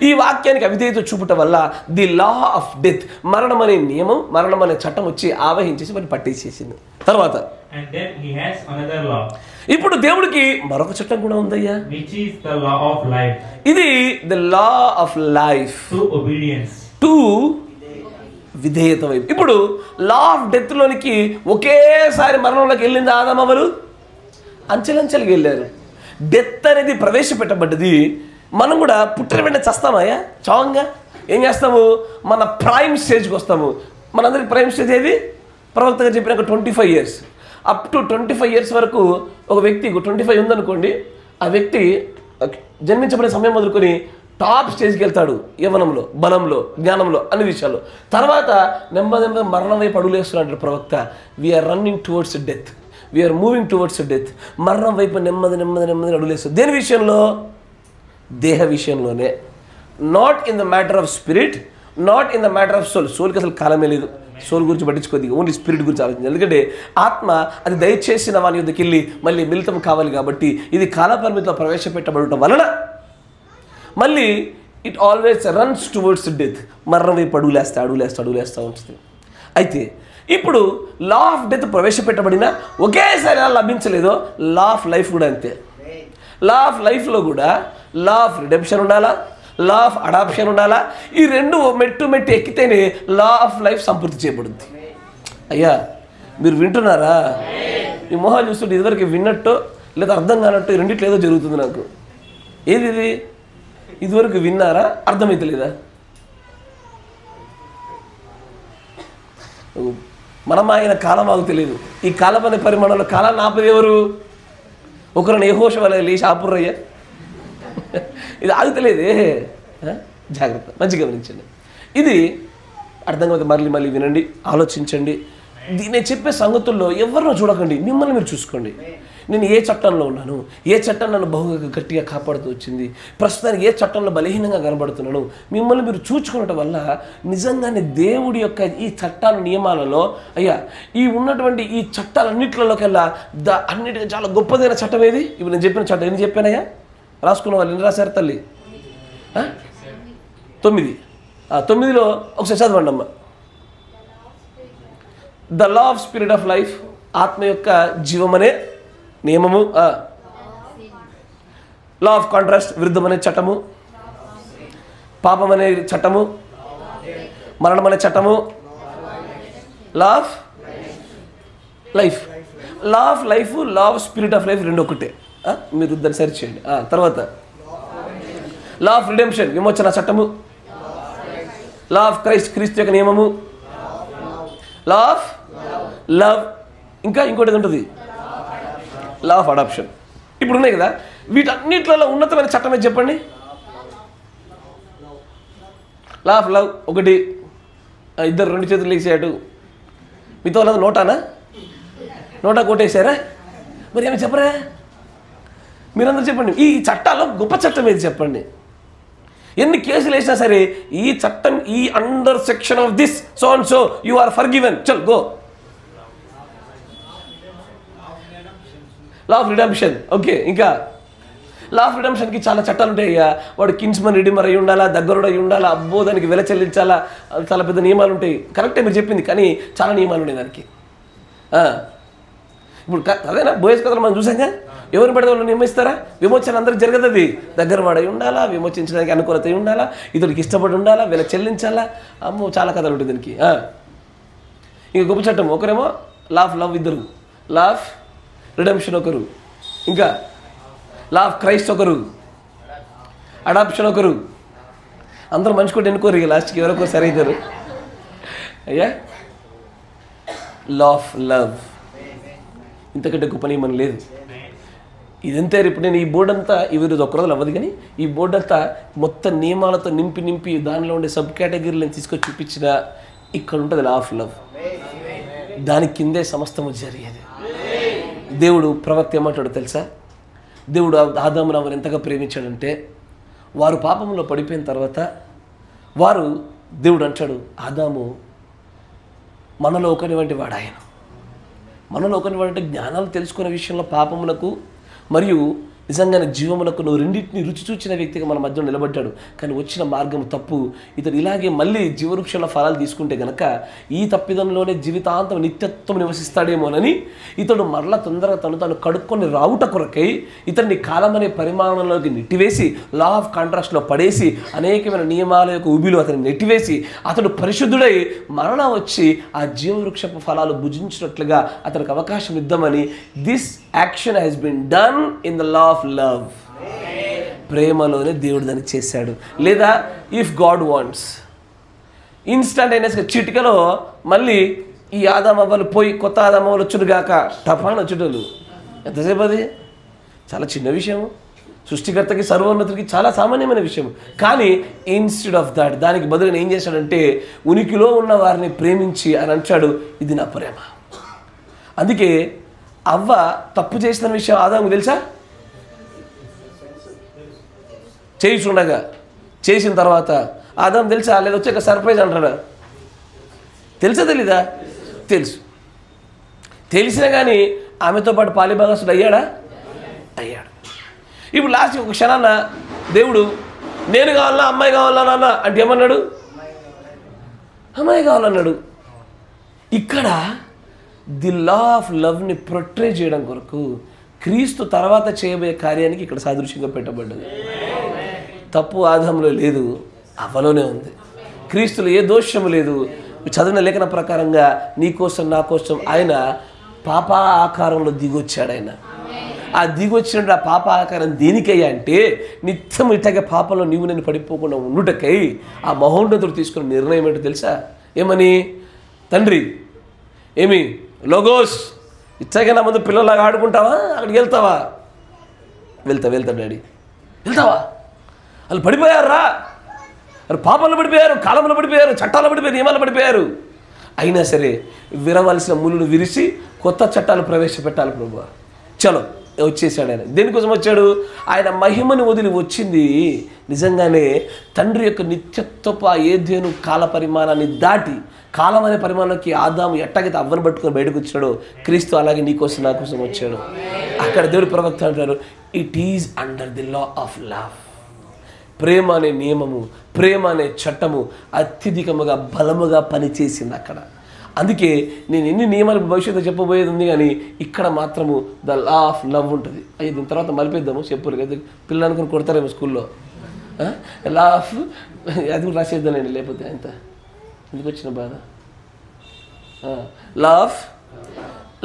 ఈ వాక్యానికి అవిధేయత చూపటం వల్ల ది లా ఆఫ్ డెత్, మరణం అనే నియమం, మరణం అనే చట్టం వచ్చి ఆవహించేసి మరి పట్టేసేసింది. తర్వాత ఇప్పుడు దేవుడికి మరొక చట్టం కూడా ఉందయ్యా, ఇది the law of life to విధేయత వైపు. ఇప్పుడు లా ఆఫ్ డెత్ లోనికి ఒకేసారి మరణంలోకి వెళ్ళింది ఆదాము అవ్వలు, అంచెలంచెలుగా వెళ్ళారు. డెత్ అనేది ప్రవేశపెట్టబడ్డది. మనం కూడా పుట్టిన వెంటనే చస్తామయ్యా, చావంగా ఏం చేస్తాము, మన ప్రైమ్ స్టేజ్కి వస్తాము. మనందరికి ప్రైమ్ స్టేజ్ ఏది? ప్రవక్తగా చెప్పినాక 25 years. అప్ టు 25 years వరకు ఒక వ్యక్తి 25 ఉందనుకోండి, ఆ వ్యక్తి జన్మించబడే సమయం మొదలుకొని టాప్ స్టేజ్కి వెళ్తాడు. యవ్వనంలో, బలంలో, జ్ఞానంలో, అన్ని విషయాల్లో. తర్వాత నెమ్మది మరణం వైపు అడుగులేస్తున్నాడు ప్రవక్త. We are running towards death, we are moving towards death. మరణం వైపు నెమ్మది అడుగులేస్తుంది. దేని విషయంలో? దేహ విషయంలోనే. Not in the matter of spirit, not in the matter of soul. సోల్కి అసలు కాలమే లేదు. సోల్ గురించి పట్టించుకోద్ది, ఓన్లీ స్పిరిట్ గురించి ఆలోచించాలి. ఎందుకంటే ఆత్మ అది దయచేసిన వాని యుద్ధకి వెళ్ళి మళ్ళీ మిళితం కావాలి. కాబట్టి ఇది కాలపరిమితిలో ప్రవేశపెట్టబడటం వలన మళ్ళీ it always runs towards death. మరణం వైపు అడుగులేస్తూ ఉంటుంది. అయితే ఇప్పుడు లా ఆఫ్ డెత్ ప్రవేశపెట్టబడిన ఒకేసారి ఎలా లభించలేదో లా ఆఫ్ లైఫ్ కూడా అంతే. లా ఆఫ్ లైఫ్లో కూడా లా ఆఫ్ రిడెంప్షన్ ఉండాలా, లా ఆఫ్ అడాప్షన్ ఉండాలా. ఈ రెండు మెట్టు ఎక్కితేనే లా ఆఫ్ లైఫ్ సంపూర్తి చేయబడుద్ది. అయ్యా మీరు వింటున్నారా? ఈ మొహాలు చూస్తుంటే ఇదివరకు విన్నట్టు లేదా అర్థం కానట్టు రెండిట్లో ఏదో జరుగుతుంది నాకు. ఏది ఇది? ఇదివరకు విన్నారా? అర్థమైతలేదా? మనం ఆయన కాలం ఆగు తెలియదు. ఈ కాలం అనే పరిమాణంలో కాలాన్ని ఆపేది ఎవరు? ఒకరిని యెహోషువ వలె లేచి ఆపుర్రయ్యా, ఇది ఆగుతలేదే. జాగ్రత్త, మంచిగా గమనించండి. ఇది అర్థం కాకపోతే మళ్ళీ వినండి, ఆలోచించండి. నేను చెప్పే సంగతుల్లో ఎవరినో చూడకండి, మిమ్మల్ని మీరు చూసుకోండి. నేను ఏ చట్టంలో ఉన్నాను, ఏ చట్టం నన్ను బహుగా గట్టిగా కాపాడుతూ వచ్చింది, ప్రస్తుతానికి ఏ చట్టంలో బలహీనంగా కనబడుతున్నాను, మిమ్మల్ని మీరు చూసుకునటం వల్ల నిజంగానే దేవుడి యొక్క ఈ చట్టాల నియమాలలో అయ్యా ఈ ఉన్నటువంటి ఈ చట్టాలన్నింటిలోకెల్లా అన్నిటికీ చాలా గొప్పదైన చట్టం ఏది? ఇప్పుడు నేను చెప్పిన చట్టం ఎన్ని చెప్పానయ్యా? రాసుకున్న వాళ్ళు ఎన్ని రాశారు తల్లి? 9. 9లో ఒకసారి చదవండి అమ్మ. The law of spirit of life, ఆత్మ యొక్క జీవమనే నియమము. లా ఆఫ్ కాంట్రాస్ట్, విరుద్ధం అనే చట్టము. పాపం అనే చట్టము, మరణం అనే చట్టము. Law of life, law of life, law of spirit of life రెండు ఒకటే. మీరు దాన్ని సరి చేయండి. తర్వాత లా ఆఫ్ రిడెంప్షన్, విమోచన చట్టము. లా ఆఫ్ క్రీస్తు యొక్క నియమము. లా ఆఫ్ లవ్, ఇంకా ఇంకోటి ఉంటుంది లా ఆఫ్ అడాప్షన్. ఇప్పుడు ఉన్నాయి కదా, వీటన్నిటిలో ఉన్నతమైన చట్టం ఏది చెప్పండి? లా ఆఫ్ లవ్ ఒకటి. ఇద్దరు 2 చేతులు లేచాడు. మీతో వాళ్ళది నోటా కొట్టేశారా? మరి ఏమి చెప్పరా? మీరందరూ చెప్పండి, ఈ చట్టాల్లో గొప్ప చట్టం ఏది చెప్పండి? ఎన్ని కేసులు వేసినా సరే ఈ చట్టం, ఈ under section of this so and so you are forgiven, చల్ go. Law of redemption. Okay, ఇంకా లా ఆఫ్ రిడెంప్షన్కి చాలా చట్టాలు ఉంటాయి. వాడు కిన్స్మన్ రిడీమర్ అయి ఉండాలా, దగ్గరుడు అయి ఉండాలా, అబ్బో దానికి వెల చెల్లించాలా, చాలా పెద్ద నియమాలు ఉంటాయి. కరెక్టే మీరు చెప్పింది, కానీ చాలా నియమాలు ఉన్నాయి దానికి. ఇప్పుడు అదేనా బోయస్ కథలు మనం చూసాంగా, ఎవరిని పడితే వాళ్ళు నియమిస్తారా? విమోచన అందరికి జరగదు. అది దగ్గర వాడై ఉండాలా, విమోచించడానికి అనుకూలత ఉండాలా, ఇతడికి ఇష్టపడి ఉండాలా, వీళ్ళ చెల్లించాలా. అమ్మో చాలా కథలు ఉంటుంది దీనికి. ఇంకా గొప్ప చట్టం ఒకరేమో లా ఆఫ్ లవ్, ఇద్దరు లా ఆఫ్ రిడెంప్షన్ ఒకరు, ఇంకా లా ఆఫ్ క్రైస్ట్ ఒకరు, అడాప్షన్ ఒకరు, అందరూ మంచి కూడా ఎన్నుకోరు, ఇక లాస్ట్కి ఎవరొకరు సరి అవుతారు. అయ్యా లా ఆఫ్ లవ్, ఇంతకంటే గొప్ప నియమం లేదు. ఇదంతే. ఇప్పుడు నేను ఈ బోర్డు అంతా ఈరోజు ఒక్క రోజులు అవ్వదు, కానీ ఈ బోర్డు అంతా మొత్తం నియమాలతో నింపి దానిలో ఉండే సబ్ కేటగిరీలను తీసుకొచ్చి చూపించిన ఇక్కడ ఉంటుంది లా ఆఫ్ లవ్. దాని కిందే సమస్తము జరిగేది. దేవుడు ప్రవక్త ఏమంటాడు తెలుసా? దేవుడు ఆదామును అవరు ఎంతగా ప్రేమించాడంటే, వారు పాపంలో పడిపోయిన తర్వాత దేవుడు అంటాడు, ఆదాము మనలో ఒకని వంటి వాడు, ఆయన మనలో ఒకని వాడు అంటే జ్ఞానాలు తెలుసుకునే విషయంలో పాపములకు మరియు నిజంగానే జీవములకు నువ్వు రెండింటిని రుచి చూచిన వ్యక్తిగా మన మధ్యలో నిలబడ్డాడు. కానీ వచ్చిన మార్గం తప్పు. ఇతడు ఇలాగే మళ్ళీ జీవవృక్షంలో ఫలాలు తీసుకుంటే గనక ఈ తప్పిదంలోనే జీవితాంతం నిత్యత్వం నివసిస్తాడేమోనని ఇతడు మరలా తొందరగా తను కడుక్కొని రావుట కొరకై ఇతన్ని కాలం అనే పరిమాణంలోకి నెట్టివేసి లా ఆఫ్ కాంట్రాస్ట్లో పడేసి అనేకమైన నియమాల యొక్క ఊబిలో అతన్ని నెట్టివేసి అతడు పరిశుద్ధుడై మరలా వచ్చి ఆ జీవవృక్షపు ఫలాలు భుజించినట్లుగా అతనికి అవకాశం ఇద్దామని this action has been done in the law of love. ప్రేమలోనే దేవుడు దాన్ని చేశాడు. లేదా ఇఫ్ గాడ్ వాంట్స్ ఇన్స్టంట్ అయినా చిటికలో మళ్ళీ ఈ ఆదామవ్వలు పోయి కొత్త ఆదామవ్వలు వచ్చుడుగాక టపాన్ వచ్చేటోళ్ళు. ఎంతసేపు అది చాలా చిన్న విషయం, సృష్టికర్తకి సర్వోన్నతుడికి చాలా సామాన్యమైన విషయం. కానీ ఇన్స్టెడ్ ఆఫ్ దాట్ దానికి బదులు ఏం చేశాడంటే ఉనికిలో ఉన్న వారిని ప్రేమించి అని అంటాడు, ఇది నా ప్రేమ. అందుకే అవ్వ తప్పు చేసిన విషయం ఆదాము తెలుసా? చేయించుండగా చేసిన తర్వాత ఆదాము తెలుసా? లేదా వచ్చాక సర్ప్రైజ్ అంటాడా? తెలుసా తెలీదా? తెలుసు. తెలిసినా కానీ ఆమెతో పాటు పాలిభాగస్తుడు అయ్యాడా? అయ్యాడు. ఇప్పుడు లాస్ట్ ఒక క్షణాన్న దేవుడు నేను కావాలన్నా అమ్మాయి కావాలన్నా నాన్న అంటే ఏమన్నాడు? అమ్మాయి కావాలన్నాడు. ఇక్కడ ది లా ఆఫ్ లవ్ని ప్రొట్రే చేయడం కొరకు క్రీస్తు తర్వాత చేయబోయే కార్యానికి ఇక్కడ సాదృశ్యంగా పెట్టబడ్డది. తప్పు ఆదాములో లేదు, అవ్వలోనే ఉంది. క్రీస్తులో ఏ దోషము లేదు. చదివిన లేఖన ప్రకారంగా నీ కోసం నా కోసం ఆయన పాప ఆకారంలో దిగొచ్చాడు. ఆయన ఆ దిగొచ్చినట్టు ఆ పాప ఆకారం దేనికయ్యా అంటే నిత్యం ఇట్టగా పాపంలో నీవు నేను పడిపోకుండా ఉండుటకై ఆ మహోన్నతుడు తీసుకున్న నిర్ణయం ఏంటో తెలుసా? ఏమని? తండ్రి ఏమి లోగోస్ ఇచ్చగా నా ముందు పిల్లలాగా ఆడుకుంటావా? అక్కడికి వెళ్తావా? వెళ్తా డాడీ. వెళ్తావా? వాళ్ళు పడిపోయారు రా, వాళ్ళు పాపంలో పడిపోయారు, కాలంలో పడిపోయారు, చట్టాలు పడిపోయారు, నియమాలు పడిపోయారు. అయినా సరే విరవలసిన ముళ్ళను విరిచి కొత్త చట్టాలు ప్రవేశపెట్టాలి ప్రభువా. చలో వచ్చేసాడు. ఆయన దేనికోసం వచ్చాడు? ఆయన మహిమని వదిలి వచ్చింది నిజంగానే తండ్రి యొక్క నిత్యత్వపు ఆ ఏదేను కాల పరిమాణాన్ని దాటి కాలం అనే పరిమాణంలోకి ఆదాము ఎట్టగైతే అవ్వను పట్టుకొని బయటకు వచ్చాడో క్రీస్తు అలాగే నీకోసం నా కోసం వచ్చాడు. అక్కడ దేవుడి ప్రవక్త అంటారు, it is under the law of love. ప్రేమ అనే నియమము, ప్రేమ అనే చట్టము అత్యధికముగా బలముగా పనిచేసింది అక్కడ. అందుకే నేను ఎన్ని నియమాలు భవిష్యత్తు చెప్పబోయేది ఉంది, కానీ ఇక్కడ మాత్రము ద లా ఆఫ్ లవ్ ఉంటుంది. అయ్యి దీని తర్వాత మలిపేద్దాము, చెప్పులు కదా పిల్లలు అనుకుని కొడతారేమో స్కూల్లో. లా ఆఫ్ అది కూడా రాసేద్దానండి, లేకపోతే అంత ఎందుకు వచ్చిన బాధ. లా ఆఫ్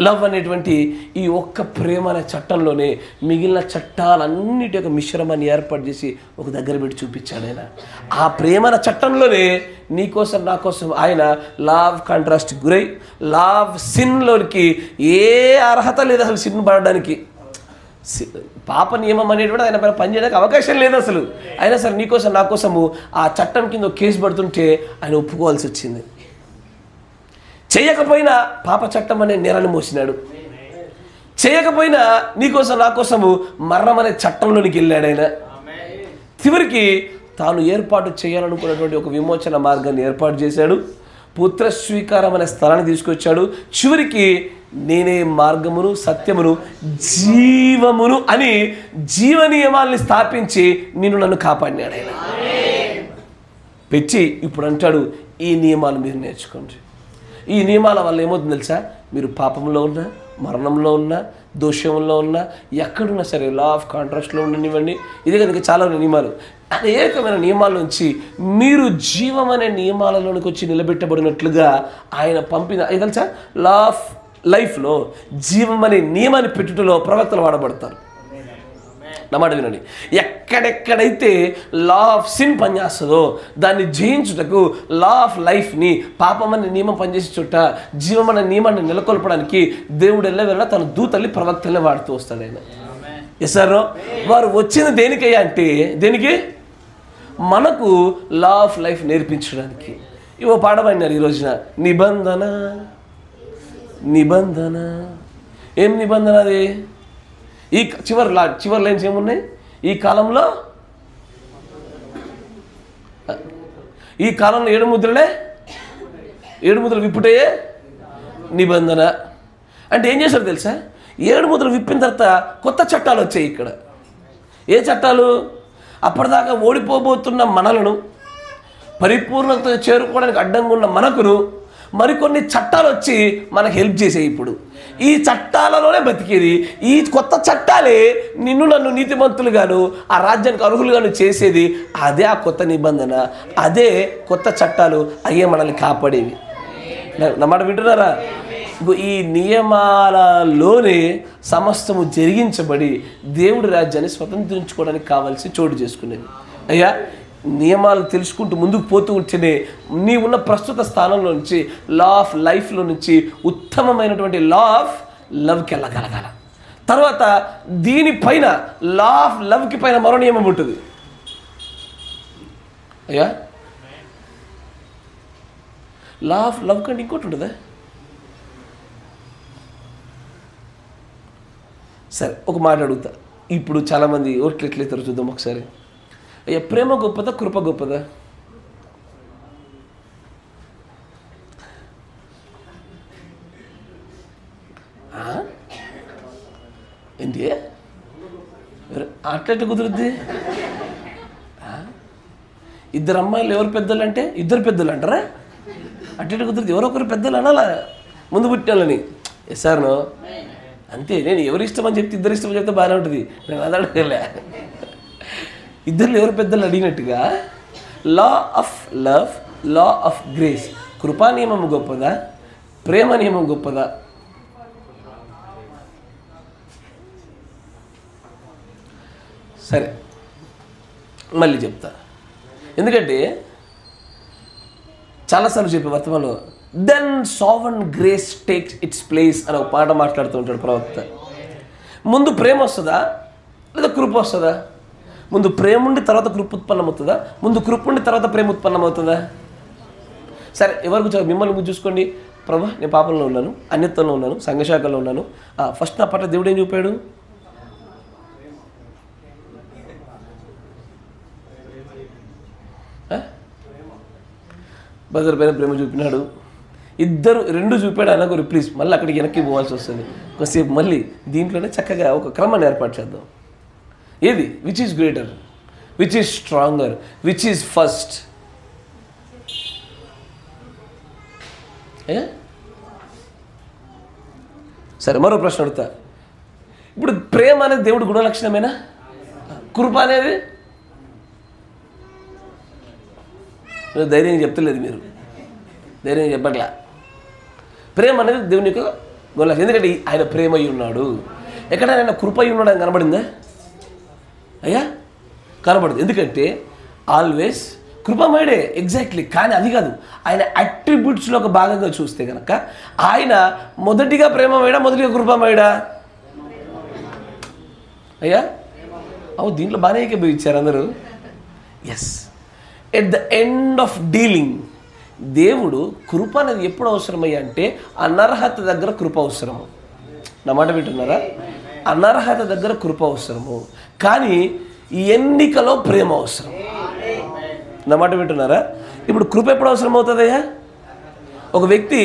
లవ్ అనేటువంటి ఈ ఒక్క ప్రేమ అనే చట్టంలోనే మిగిలిన చట్టాలన్నిటి యొక్క మిశ్రమాన్ని ఏర్పాటు చేసి ఒక దగ్గర పెట్టి చూపించాడు ఆయన. ఆ ప్రేమ చట్టంలోనే నీకోసం నా కోసం ఆయన లావ్ కాంట్రాస్ట్ గురై లావ్ సిన్లోనికి ఏ అర్హత లేదు అసలు. సిన్ పడడానికి పాప నియమం అనేటువంటి ఆయన పైన పనిచేయడానికి అవకాశం లేదు అసలు. అయినా సరే నీకోసం నా కోసము ఆ చట్టం కింద కేసు పడుతుంటే ఆయన ఒప్పుకోవాల్సి వచ్చింది. చేయకపోయినా పాప చట్టం అనే నేరాన్ని మోసినాడు. చేయకపోయినా నీకోసం నా కోసము మరణం అనే చట్టంలోనికి వెళ్ళాడు ఆయన. చివరికి తాను ఏర్పాటు చేయాలనుకున్నటువంటి ఒక విమోచన మార్గాన్ని ఏర్పాటు చేశాడు. పుత్ర స్వీకారం అనే స్థలాన్ని తీసుకొచ్చాడు. చివరికి నేనే మార్గమును సత్యమును జీవమును అని జీవ నియమాల్ని స్థాపించి నన్ను కాపాడినాడు ఆయన పెట్టి. ఇప్పుడు అంటాడు, ఈ నియమాలు మీరు నేర్చుకోండి. ఈ నియమాల వల్ల ఏమవుతుంది తెలుసా? మీరు పాపంలో ఉన్నా, మరణంలో ఉన్నా, దోషంలో ఉన్నా, ఎక్కడున్నా సరే లా ఆఫ్ కాంట్రాస్ట్లో ఉండనివ్వండి. ఇదే కనుక చాలా నియమాలు, అనేకమైన నియమాల నుంచి మీరు జీవం అనే నియమాలలోనికి వచ్చి నిలబెట్టబడినట్లుగా ఆయన పంపిన ఇది తెలుసా? లా ఆఫ్ లైఫ్లో జీవం అనే నియమాన్ని పెట్టుటలో ప్రవక్తలు వాడబడతారు. మాట వినండి, ఎక్కడెక్కడైతే లా ఆఫ్ సిన్ పనిచేస్తుందో దాన్ని జయించుటకు లా ఆఫ్ లైఫ్ని, పాపం అనే నియమం పనిచేసే చోట జీవం అనే నియమాన్ని నెలకొల్పడానికి దేవుడు వెళ్ళ తన దూతల్ని ప్రవక్తల్ని వాడుతూ వస్తాడు ఆయన. ఎస్ఆర్నో? వారు వచ్చింది దేనికయ్యా అంటే, దేనికి? మనకు లా ఆఫ్ లైఫ్ నేర్పించడానికి. ఇవో పాడమన్నారు ఈ రోజున, నిబంధన. నిబంధన ఏం నిబంధన అది? ఈ చివరి లైన్స్ ఏమున్నాయి? ఈ కాలంలో 7 ముద్రలే, 7 ముద్రలు విప్పుటయే నిబంధన. అంటే ఏం చేశారు తెలుసా? 7 ముద్రలు విప్పిన తర్వాత కొత్త చట్టాలు వచ్చాయి ఇక్కడ. ఏ చట్టాలు? అప్పటిదాకా ఓడిపోబోతున్న మనలను, పరిపూర్ణత చేరుకోవడానికి అడ్డంగా ఉన్న మనకును మరికొన్ని చట్టాలు వచ్చి మనకు హెల్ప్ చేసాయి. ఇప్పుడు ఈ చట్టాలలోనే బతికేది. ఈ కొత్త చట్టాలే నిన్ను నన్ను నీతిమంతులుగాను ఆ రాజ్యానికి అర్హులుగాను చేసేది. అదే ఆ కొత్త నిబంధన, అదే కొత్త చట్టాలు, అయ్యే మనల్ని కాపాడేవి. నా మాట వింటున్నారా? ఈ నియమాలలోనే సమస్తము జరిగించబడి దేవుడి రాజ్యాన్ని స్వతంత్రించుకోవడానికి కావాల్సి చోటు చేసుకునేది. అయ్యా, నియమాలు తెలుసుకుంటూ ముందుకు పోతూ ఉంటేనే నీ ఉన్న ప్రస్తుత స్థానంలో నుంచి, లా ఆఫ్ లైఫ్లో నుంచి ఉత్తమమైనటువంటి లా ఆఫ్ లవ్కి వెళ్ళగలగాల. తర్వాత దీనిపైన లా ఆఫ్ లవ్కి పైన మరో నియమం ఉంటుంది. అయ్యా, లా ఆఫ్ లవ్ కంటే ఇంకోటి ఉంటుందా? సరే, ఒక మాట అడుగుతా. ఇప్పుడు చాలామంది ఓట్లు ఎట్లయితారో చూద్దాం ఒకసారి. అయ్యా, ప్రేమ గొప్పదా, కృప గొప్పదా? ఏంటి అట్లయితే కుదురుద్ది? ఇద్దరు అమ్మాయిలు ఎవరు పెద్దలు అంటే ఇద్దరు పెద్దలు అంటారా? అట్లయితే కుదురుద్ది? ఎవరొకరు పెద్దలు అనాలా ముందు పుట్టాలని? ఎస్ఆర్నో? అంతే. నేను ఎవరి ఇష్టం అని చెప్తే, ఇద్దరు ఇష్టం చెప్తే బాగానే ఉంటుంది. నేను అది అడగలే. ఇద్దరు ఎవరు పెద్దలు అడిగినట్టుగా లా of love, law of grace, కృపా నియమం గొప్పదా, ప్రేమ నియమం గొప్పదా? సరే, మళ్ళీ చెప్తా. ఎందుకంటే చాలాసార్లు చెప్పే వర్తమానంలో then sovereign grace takes its place అని ఒక పాట మాట్లాడుతూ ఉంటాడు ప్రవక్త. ముందు ప్రేమ వస్తుందా లేదా కృప వస్తుందా? ముందు ప్రేమ ఉండి తర్వాత కృప ఉత్పన్నమవుతుందా? ముందు కృప ఉండి తర్వాత ప్రేమ ఉత్పన్నమవుతుందా? సరే, ఎవరికి మిమ్మల్ని చూసుకోండి. ప్రభా, నేను పాపంలో ఉన్నాను, అన్యత్వంలో ఉన్నాను, సంఘశాఖలో ఉన్నాను. ఫస్ట్ నా పట్ల దేవుడు ఏం చూపాడు? బజర్ పైన ప్రేమ చూపినాడు. ఇద్దరు 2 చూపాడు. ఆయన గురి ప్లీజ్ మళ్ళీ అక్కడికి వెనక్కి పోవాల్సి వస్తుంది కొద్దిసేపు. మళ్ళీ దీంట్లోనే చక్కగా ఒక క్రమాన్ని ఏర్పాటు చేద్దాం. ఏది? Which is greater, which is stronger, which is first? సరే, మరో ప్రశ్న అడుగుతా. ఇప్పుడు ప్రేమ అనేది దేవుడి గుణలక్షణమేనా? కృప అనేది ధైర్యంగా చెప్తలేదు, మీరు ధైర్యంగా చెప్పట్లా. ప్రేమ అనేది దేవుని యొక్క గుణలక్షణం. ఎందుకంటే ఆయన ప్రేమ అయి ఉన్నాడు. ఎక్కడ ఆయన కృప అయి ఉన్నాడు అని కనబడిందా? అయ్యా, కనబడదు. ఎందుకంటే ఆల్వేస్ కృపమయుడే, ఎగ్జాక్ట్లీ. కానీ అది కాదు, ఆయన అట్రిబ్యూట్స్లో ఒక భాగంగా చూస్తే కనుక ఆయన మొదటిగా ప్రేమమయుడా, మొదటిగా కృపమయుడా? అయ్యా, దీంట్లో బాగానే ఏకీభవించారు అందరూ. Yes, at the end of dealing దేవుడు కృప అనేది ఎప్పుడు అవసరమయ్యా అంటే అనర్హత దగ్గర కృప అవసరము. నా మాట వింటున్నారా? అనర్హత దగ్గర కృప అవసరము, కానీ ఎన్నికలో ప్రేమ అవసరం. నా మాట వింటున్నారా? ఇప్పుడు కృప ఎప్పుడు అవసరం అవుతుందయ్యా? ఒక వ్యక్తి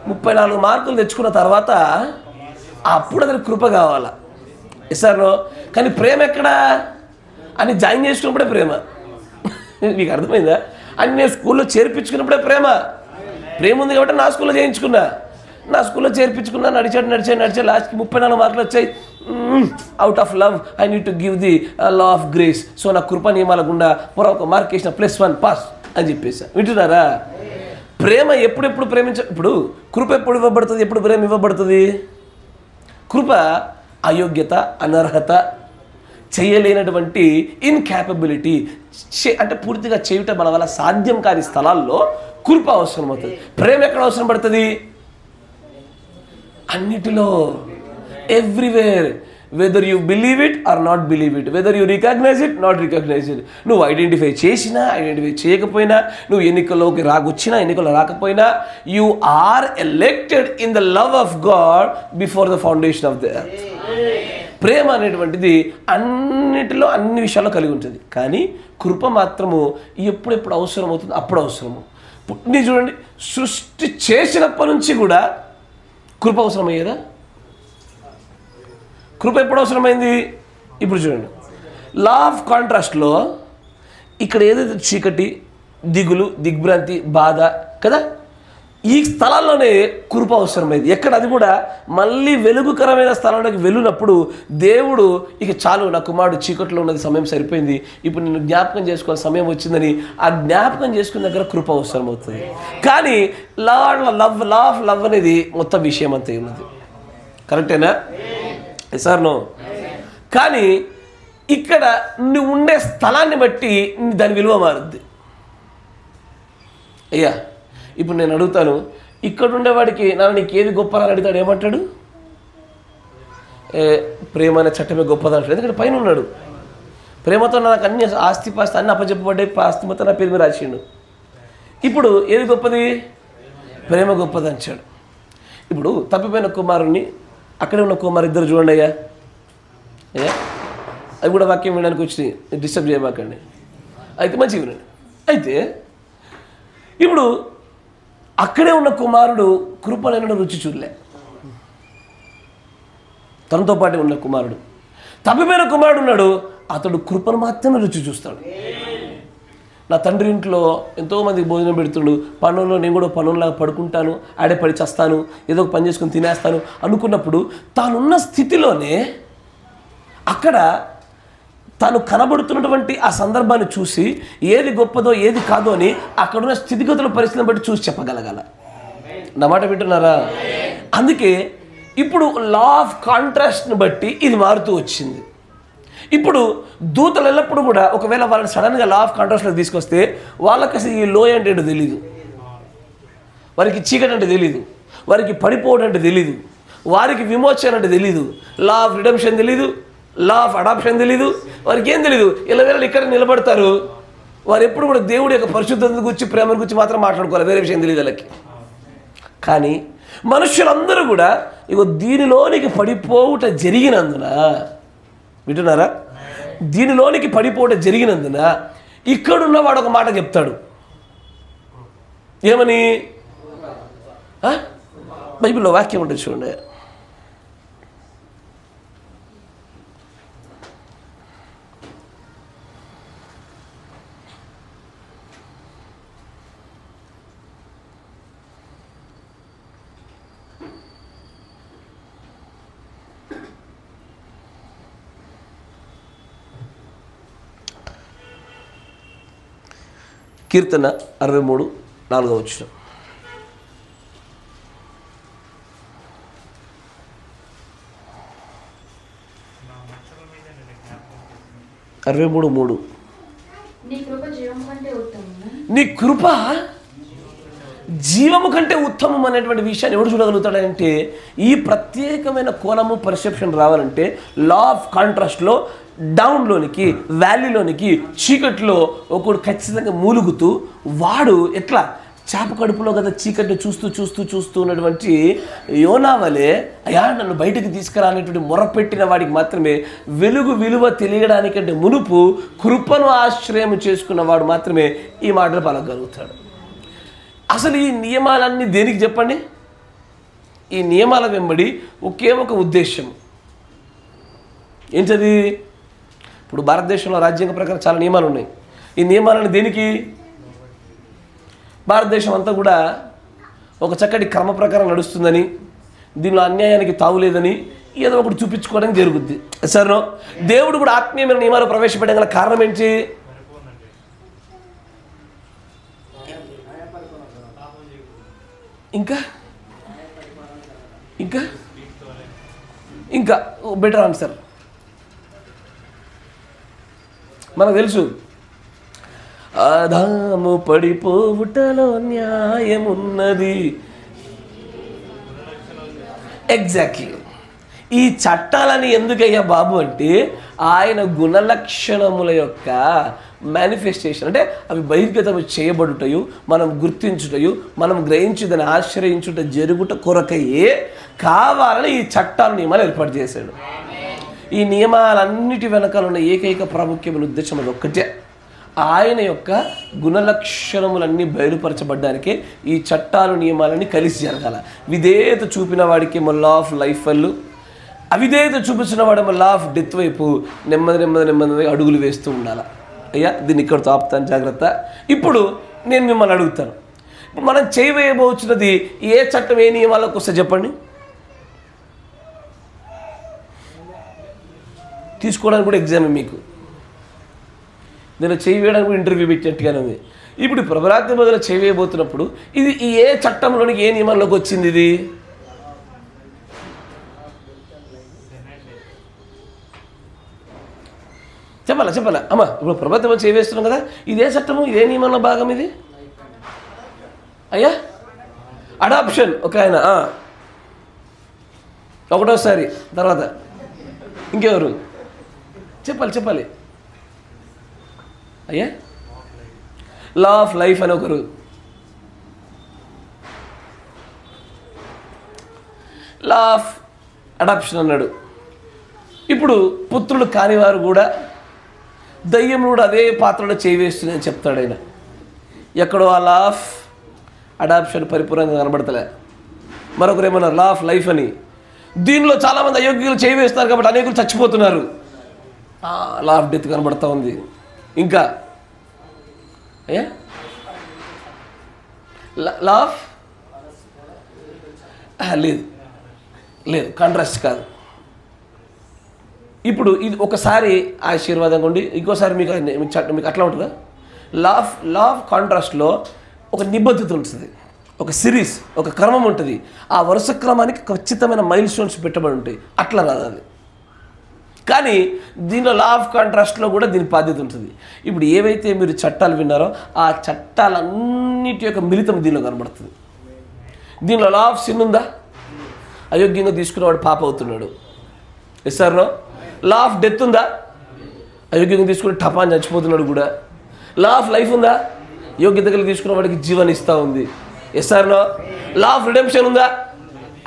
34 మార్కులు తెచ్చుకున్న తర్వాత అప్పుడు అతనికి కృప కావాలా? ఎస్ఆర్నో? కానీ ప్రేమ ఎక్కడా అని జాయిన్ చేసుకున్నప్పుడే ప్రేమ. మీకు అర్థమైందా? అని నేను స్కూల్లో చేర్పించుకున్నప్పుడే ప్రేమ. ప్రేమ ఉంది కాబట్టి నా స్కూల్లో చేయించుకున్నా, నా స్కూల్లో చేర్పించుకున్నా. నడిచే లాస్ట్కి 34 మార్కులు వచ్చాయి. Out of love I need to give the law of grace. So నా కృప నియమాల గుండా ఒక మార్క్ వేసిన +1 పాస్ అని చెప్పేసా. వింటున్నారా? ప్రేమ ఎప్పుడెప్పుడు ఇప్పుడు కృప ఎప్పుడు ఇవ్వబడుతుంది, ఎప్పుడు ప్రేమ ఇవ్వబడుతుంది? కృప అయోగ్యత, అనర్హత, చేయలేనటువంటి ఇన్క్యాపబిలిటీ, అంటే పూర్తిగా చేయటం మన వల్ల సాధ్యం కాని స్థలాల్లో కృప అవసరం అవుతుంది. ప్రేమ ఎక్కడ అవసరం పడుతుంది? అన్నిటిలో, everywhere. Whether you believe it or not believe it, whether you recognise it not recognise it, నువ్వు ఐడెంటిఫై చేసినా ఐడెంటిఫై చేయకపోయినా, నువ్వు ఎన్నికల్లోకి వచ్చినా ఎన్నికల్లో రాకపోయినా, you are elected in the love of God before the foundation of the earth. ప్రేమ అనేటువంటిది అన్నిటిలో అన్ని విషయాల్లో కలిగి ఉంటుంది. కానీ కృప మాత్రము ఎప్పుడెప్పుడు అవసరం అవుతుంది అప్పుడు అవసరము. నీ చూడండి, సృష్టి చేసినప్పటి నుంచి కూడా కృప అవసరమయ్యేదా? కృప ఎప్పుడు అవసరమైంది? ఇప్పుడు చూడండి, లా ఆఫ్ కాంట్రాస్ట్లో ఇక్కడ ఏదైతే చీకటి, దిగులు, దిగ్భ్రాంతి, బాధ కదా, ఈ స్థలాల్లోనే కృప అవసరమైంది. ఎక్కడ? అది కూడా మళ్ళీ వెలుగుకరమైన స్థలంలోకి వెళ్ళినప్పుడు దేవుడు ఇక చాలు, నా కుమారుడు చీకట్లో ఉన్నది, సమయం సరిపోయింది, ఇప్పుడు నేను జ్ఞాపకం చేసుకోవాలి సమయం వచ్చిందని ఆ జ్ఞాపకం చేసుకున్న దగ్గర కృప అవసరం అవుతుంది. కానీ లా ఆఫ్ లవ్ అనేది మొత్తం విషయం అంతే ఉన్నది. కరెక్టేనా? Sir no. కానీ ఇక్కడ నువ్వు ఉండే స్థలాన్ని బట్టి దాని విలువ మారుద్ది. అయ్యా ఇప్పుడు నేను అడుగుతాను, ఇక్కడ ఉండేవాడికి నాన్న నీకు ఏది గొప్ప అని అడుగుతాడు, ఏమంటాడు? ప్రేమ అనే చట్టమే గొప్పది అంటాడు. ఎందుకంటే పైన ఉన్నాడు. ప్రేమతో నాకు అన్ని ఆస్తిపాస్తి అన్ని అప్పచెప్పబడ్డాయి, ఆస్తి మొత్తం నా పేరు మీద రాసిండు. ఇప్పుడు ఏది గొప్పది? ప్రేమ గొప్పది అంటాడు. ఇప్పుడు తప్పిపోయిన కుమారుణ్ణి, అక్కడే ఉన్న కుమారు ఇద్దరు చూడండి అయ్యా, అవి కూడా వాక్యం వినడానికి వచ్చి డిస్టర్బ్ చేయమాకండి, అయితే మంచిగా వినండి. అయితే ఇప్పుడు అక్కడే ఉన్న కుమారుడు కృపనైన రుచి చూడలే, తనతో పాటు ఉన్న కుమారుడు. తప్పిపోయిన కుమారుడు ఉన్నాడు, అతడు కృపను మాత్రమే రుచి చూస్తాడు. నా తండ్రి ఇంట్లో ఎంతోమందికి భోజనం పెడుతుండు, పనుల్లో నేను కూడా పనుల్లాగా పడుకుంటాను, ఆడే పడి చేస్తాను, ఏదో ఒక పని చేసుకుని తినేస్తాను అనుకున్నప్పుడు తానున్న స్థితిలోనే అక్కడ తాను కనబడుతున్నటువంటి ఆ సందర్భాన్ని చూసి ఏది గొప్పదో ఏది కాదో అని అక్కడున్న స్థితిగతుల పరిస్థితిని బట్టి చూసి చెప్పగలగాల. నా మాట వింటున్నారా? అందుకే ఇప్పుడు లా ఆఫ్ కాంట్రాస్ట్ని బట్టి ఇది మారుతూ వచ్చింది. ఇప్పుడు దూతలు ఎల్లప్పుడు కూడా ఒకవేళ వాళ్ళని సడన్గా లా ఆఫ్ కాంట్రాస్ట్లోకి తీసుకొస్తే వాళ్ళకి అసలు ఈ లోయ అంటే ఏంటో తెలీదు, వారికి చీకటి అంటే తెలీదు, వారికి పడిపోవడం అంటే తెలీదు, వారికి విమోచన అంటే తెలీదు, లా ఆఫ్ రిడెంప్షన్ తెలీదు, లా ఆఫ్ అడాప్షన్ తెలీదు, వారికి ఏం తెలీదు. ఇలా వేళ ఇక్కడ నిలబడతారు, వారు ఎప్పుడు కూడా దేవుడి యొక్క పరిశుద్ధత గురించి, ప్రేమ గురించి మాత్రం మాట్లాడుకోవాలి, వేరే విషయం తెలియదు వాళ్ళకి. కానీ మనుషులందరూ కూడా ఇగో దీనిలోనికి పడిపోవుట జరిగినందున, వింటున్నారా, దీనిలోనికి పడిపోవడం జరిగినందున ఇక్కడున్న వాడు ఒక మాట చెప్తాడు, ఏమని? బైబిల్లో వాక్యం ఉంటుంది చూడండి, కీర్తన 63:4 వచనం. నీ కృప జీవము కంటే ఉత్తమం అనేటువంటి విషయాన్ని ఎవడు చూడగలుగుతాడంటే, ఈ ప్రత్యేకమైన కోణము పర్సెప్షన్ రావాలంటే లా ఆఫ్ కాంట్రాస్ట్లో డౌన్లోనికి, వ్యాలీలోనికి, చీకట్లో ఒకడు ఖచ్చితంగా మూలుగుతూ, వాడు ఎట్లా చేప కడుపులో కదా చీకటిని చూస్తూ చూస్తూ చూస్తూ ఉన్నటువంటి యోనా వలె, అయ్యా నన్ను బయటకు తీసుకురానేటువంటి మొరపెట్టిన వాడికి మాత్రమే వెలుగు విలువ తెలియడానికంటే మునుపు కృపను ఆశ్రయం చేసుకున్న వాడు మాత్రమే ఈ మాటలు పలకగలుగుతాడు. అసలు ఈ నియమాలన్నీ దేనికి చెప్పండి? ఈ నియమాల వెంబడి ఒకే ఒక ఉద్దేశం ఏంటది? ఇప్పుడు భారతదేశంలో రాజ్యాంగ ప్రకారం చాలా నియమాలు ఉన్నాయి. ఈ నియమాలను దేనికి? భారతదేశం అంతా కూడా ఒక చక్కటి క్రమ ప్రకారం నడుస్తుందని, దీనిలో అన్యాయానికి తావులేదని ఏదో ఒకటి చూపించుకోవడానికి జరుగుద్ది. సరే, దేవుడు కూడా ఆత్మీయమైన నియమాలు ప్రవేశపెట్టడం గల కారణం ఏంటి? ఇంకా ఇంకా ఇంకా బెటర్ ఆన్సర్, మనకు తెలుసు, ఆదాము పడిపోవుటలో న్యాయమున్నది. ఎగ్జాక్ట్లీ. ఈ చట్టాలని ఎందుకయ్యా బాబు అంటే ఆయన గుణలక్షణముల యొక్క మేనిఫెస్టేషన్, అంటే అవి బహిర్గతం చేయబడుటయు, మనం గుర్తించుటయు, మనం గ్రహించి దాన్ని ఆశ్రయించుట జరుగుట కొరకయే కావాలని ఈ చట్టాలు నియమాలు ఏర్పాటు చేశాడు. ఈ నియమాలన్నిటి వెనకాల ఉన్న ఏకైక ప్రాముఖ్యమైన ఉద్దేశం అది ఒక్కటే, ఆయన యొక్క గుణలక్షణములన్నీ బయలుపరచబడ్డానికే ఈ చట్టాలు నియమాలన్నీ కలిసి జరగాల. విధేయత చూపిన వాడికి లా ఆఫ్ లైఫ్ వాళ్ళు, అవిధేయత చూపించిన వాడు లా ఆఫ్ డెత్ వైపు నెమ్మది అడుగులు వేస్తూ ఉండాలి. అయ్యా దీన్ని ఇక్కడితో ఆపుతాను, జాగ్రత్త. ఇప్పుడు నేను మిమ్మల్ని అడుగుతాను, ఇప్పుడు మనం చేయబోతున్నది ఏ చట్టం ఏ నియమాలకు వస్తే చెప్పండి. తీసుకోవడానికి కూడా ఎగ్జామ్ మీకు, నేను చేయవేయడానికి కూడా ఇంటర్వ్యూ పెట్టినట్టుగానే ఉంది. ఇప్పుడు ప్రభరాత్రి మొదలు చేయబోతున్నప్పుడు ఇది ఏ చట్టంలోనికి ఏ నియమంలోకి వచ్చింది? ఇది చెప్పాలా అమ్మా. ఇప్పుడు ప్రభుత్వం చేయవేస్తున్నాం కదా, ఇదే చట్టము ఇదే నియమంలో భాగం ఇది. అయ్యా అడాప్షన్ ఒక ఆయన, ఒకటోసారి, తర్వాత ఇంకెవరు చెప్పాలి అయ్యా. లా ఆఫ్ లైఫ్ అని ఒకరు, లా ఆఫ్ అడాప్షన్ అన్నాడు. ఇప్పుడు పుత్రులు కానివారు కూడా దయ్యం కూడా అదే పాత్రలో చేయవేస్తుందని చెప్తాడు ఆయన. ఎక్కడో ఆ లా ఆఫ్ అడాప్షన్ పరిపూర్ణంగా కనబడతలే. మరొకరు ఏమన్నారు లా ఆఫ్ లైఫ్ అని. దీనిలో చాలామంది అయోగ్యులు చేయవేస్తారు కాబట్టి అనేకులు చచ్చిపోతున్నారు. లా ఆఫ్ డెత్ కనబడతా ఉంది. ఇంకా అయ్యా లా ఆఫ్ లేదు కాంట్రాస్ట్ కాదు. ఇప్పుడు ఇది ఒకసారి ఆశీర్వాదంగా ఉండి ఇంకోసారి మీకు అట్లా ఉంటుందా? లా ఆఫ్ కాంట్రాస్ట్లో ఒక నిబద్ధత ఉంటుంది, ఒక సిరీస్, ఒక క్రమం ఉంటుంది. ఆ వరుస క్రమానికి ఖచ్చితమైన మైల్ స్టోన్స్ పెట్టబడి ఉంటాయి. అట్లా రాదు అది. కానీ దీనిలో లా ఆఫ్ కాంట్రాస్ట్లో కూడా దీని బాధ్యత ఉంటుంది. ఇప్పుడు ఏవైతే మీరు చట్టాలు విన్నారో ఆ చట్టాలన్నిటి యొక్క మిళితం దీనిలో కనబడుతుంది. దీనిలో లా ఆఫ్ సిన్ ఉందా? అయోగ్యంగా తీసుకున్నవాడు పాప అవుతున్నాడు. Yes or no? Law of death ఉందా? అయోగ్యంగా తీసుకుని టపాన్ చచ్చిపోతున్నాడు కూడా. లా ఆఫ్ లైఫ్ ఉందా? యోగ్యత కలిగి తీసుకున్న వాడికి జీవన ఇస్తూ ఉంది. Yes or no? Law of redemption ఉందా?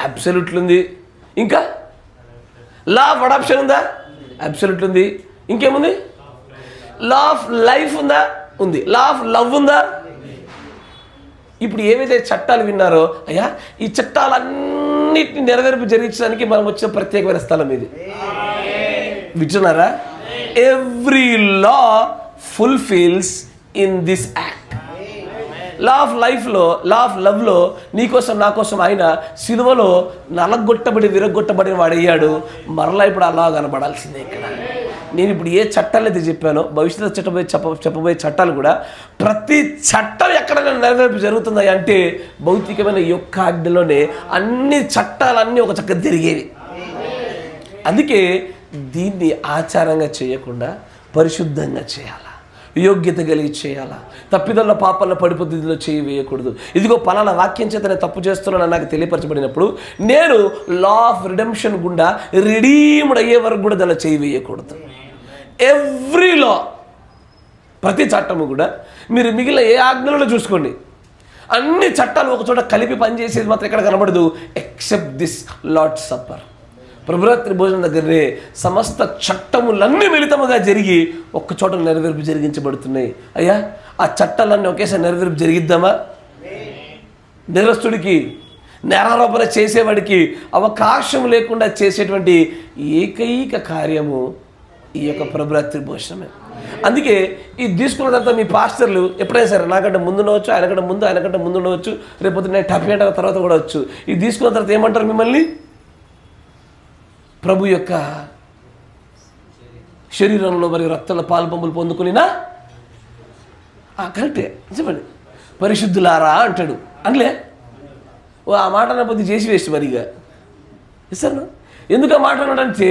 అబ్సల్యూట్లీ ఉంది. ఇంకా లా ఆఫ్ అడాప్షన్ ఉందా? అబ్సల్యూట్లీ ఉంది. ఇంకేముంది? లా ఆఫ్ లైఫ్ ఉందా? ఉంది. లా ఆఫ్ లవ్ ఉందా? ఇప్పుడు ఏవైతే చట్టాలు విన్నారో అయ్యా, ఈ చట్టాలన్నిటిని నెరవేర్పు జరిగించడానికి మనం వచ్చిన ప్రత్యేకమైన స్థలం ఇది. వింటున్నారా? Every law fulfils in this act. Law of లైఫ్లో, లా ఆఫ్ లవ్లో నీకోసం నా కోసం ఆయన సిలువలో నలగొట్టబడి విరగొట్టబడిన వాడయ్యాడు. మరలా ఇప్పుడు అలా కనబడాల్సిందే. ఇక్కడ నేను ఇప్పుడు ఏ చట్టాలు అయితే చెప్పానో భవిష్యత్తు చెప్పబోయే చట్టాలు కూడా ప్రతి చట్టం ఎక్కడైనా నెరవేర్పు జరుగుతుంది అంటే భౌతికమైన యొక్క ఆజ్ఞలోనే అన్ని చట్టాలన్నీ ఒక చక్క జరిగేవి. అందుకే దీన్ని ఆచారంగా చేయకుండా పరిశుద్ధంగా చేయాలా, యోగ్యత కలిగి చేయాలా, తప్పిదల్ల పాపాలను పడిపోతుందిలో చేయి వేయకూడదు. ఇదిగో పలానా వాక్యం చేత నేను తప్పు చేస్తున్నాను నాకు తెలియపరచబడినప్పుడు నేను లా ఆఫ్ రిడెంప్షన్ గుండా రిడీమ్డ్ అయ్యే వరకు కూడా దానిలో చేయి వేయకూడదు. ఎవ్రీ లా, ప్రతి చట్టము కూడా మీరు మిగిలిన ఏ ఆజ్ఞలలో చూసుకోండి, అన్ని చట్టాలు ఒక చోట కలిపి పనిచేసేది మాత్రం ఎక్కడ కనబడదు ఎక్సెప్ట్ దిస్ లార్డ్ సప్పర్. ప్రభురాత్రి భోజనం దగ్గరనే సమస్త చట్టములన్నీ మిళితముగా జరిగి ఒక్క చోట నెరవేర్పు జరిగించబడుతున్నాయి. అయ్యా ఆ చట్టాలన్నీ ఒకేసారి నెరవేర్పు జరిగిద్దామా? నేరస్తుడికి, నేరారోపణ చేసేవాడికి అవకాశం లేకుండా చేసేటువంటి ఏకైక కార్యము ఈ యొక్క ప్రభురాత్రి భోజనమే. అందుకే ఇది తీసుకున్న తర్వాత మీ పాస్టర్లు ఎప్పుడైనా సరే నాకంటే ముందు ఉండవచ్చు, ఆయనకంటే ముందు ఉండవచ్చు, రేపొద్దు నేను టపేట తర్వాత కూడా వచ్చు. ఇది తీసుకున్న తర్వాత ఏమంటారు మిమ్మల్ని? ప్రభు యొక్క శరీరంలో మరి రక్తంలో పాల్పంపులు పొందుకునినా కరెక్టే చెప్పండి, పరిశుద్ధులారా అంటాడు. అనలే ఆ మాట అన్నప్పుడు చేసి వేస్ట్ మరిగా ఇస్తాను. ఎందుకు ఆ మాట అన్నాడంటే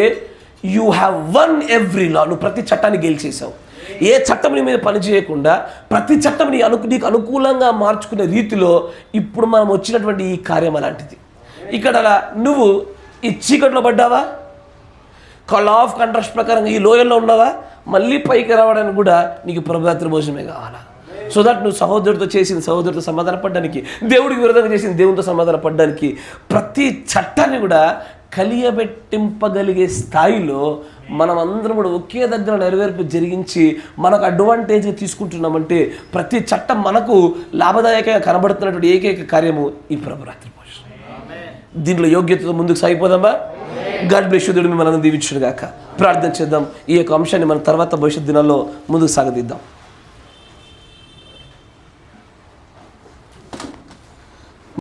యూ హ్యావ్ వన్ ఎవ్రీ లా, నువ్వు ప్రతి చట్టాన్ని గెలిచేసావు. ఏ చట్టం నీ మీద పని చేయకుండా ప్రతి చట్టం నీకు అనుకూలంగా మార్చుకునే రీతిలో ఇప్పుడు మనం వచ్చినటువంటి ఈ కార్యం అలాంటిది. ఇక్కడ నువ్వు ఈ చీకట్లో పడ్డావా, లా ఆఫ్ కాంట్రాస్ట్ ప్రకారంగా ఈ లోయల్లో ఉన్నావా, మళ్ళీ పైకి రావడానికి కూడా నీకు ప్రభురాత్రి భోజనమే కావాలా. సో దట్ నువ్వు సహోదరుడితో చేసిన సహోదరుడితో సమాధాన పడడానికి, దేవుడికి విరోధంగా చేసిన దేవునితో సమాధాన పడడానికి ప్రతి చట్టాన్ని కూడా కలియబెట్టింపగలిగే స్థాయిలో మనం అందరం కూడా ఒకే దగ్గర నెరవేర్పు జరిగించి మనకు అడ్వాంటేజ్గా తీసుకుంటున్నామంటే ప్రతి చట్టం మనకు లాభదాయకంగా కనబడుతున్నటువంటి ఏకైక కార్యము ఈ ప్రభురాత్రి భోజనం. దీంట్లో యోగ్యతతో ముందుకు సాగిపోదామా? God bless you. దేవుడు మిమ్మల్ని దీవించును గాక. ప్రార్థన చేద్దాం. ఈ యొక్క అంశాన్ని మనం తర్వాత భవిష్యత్ దినాల్లో ముందుకు సాగదీద్దాం.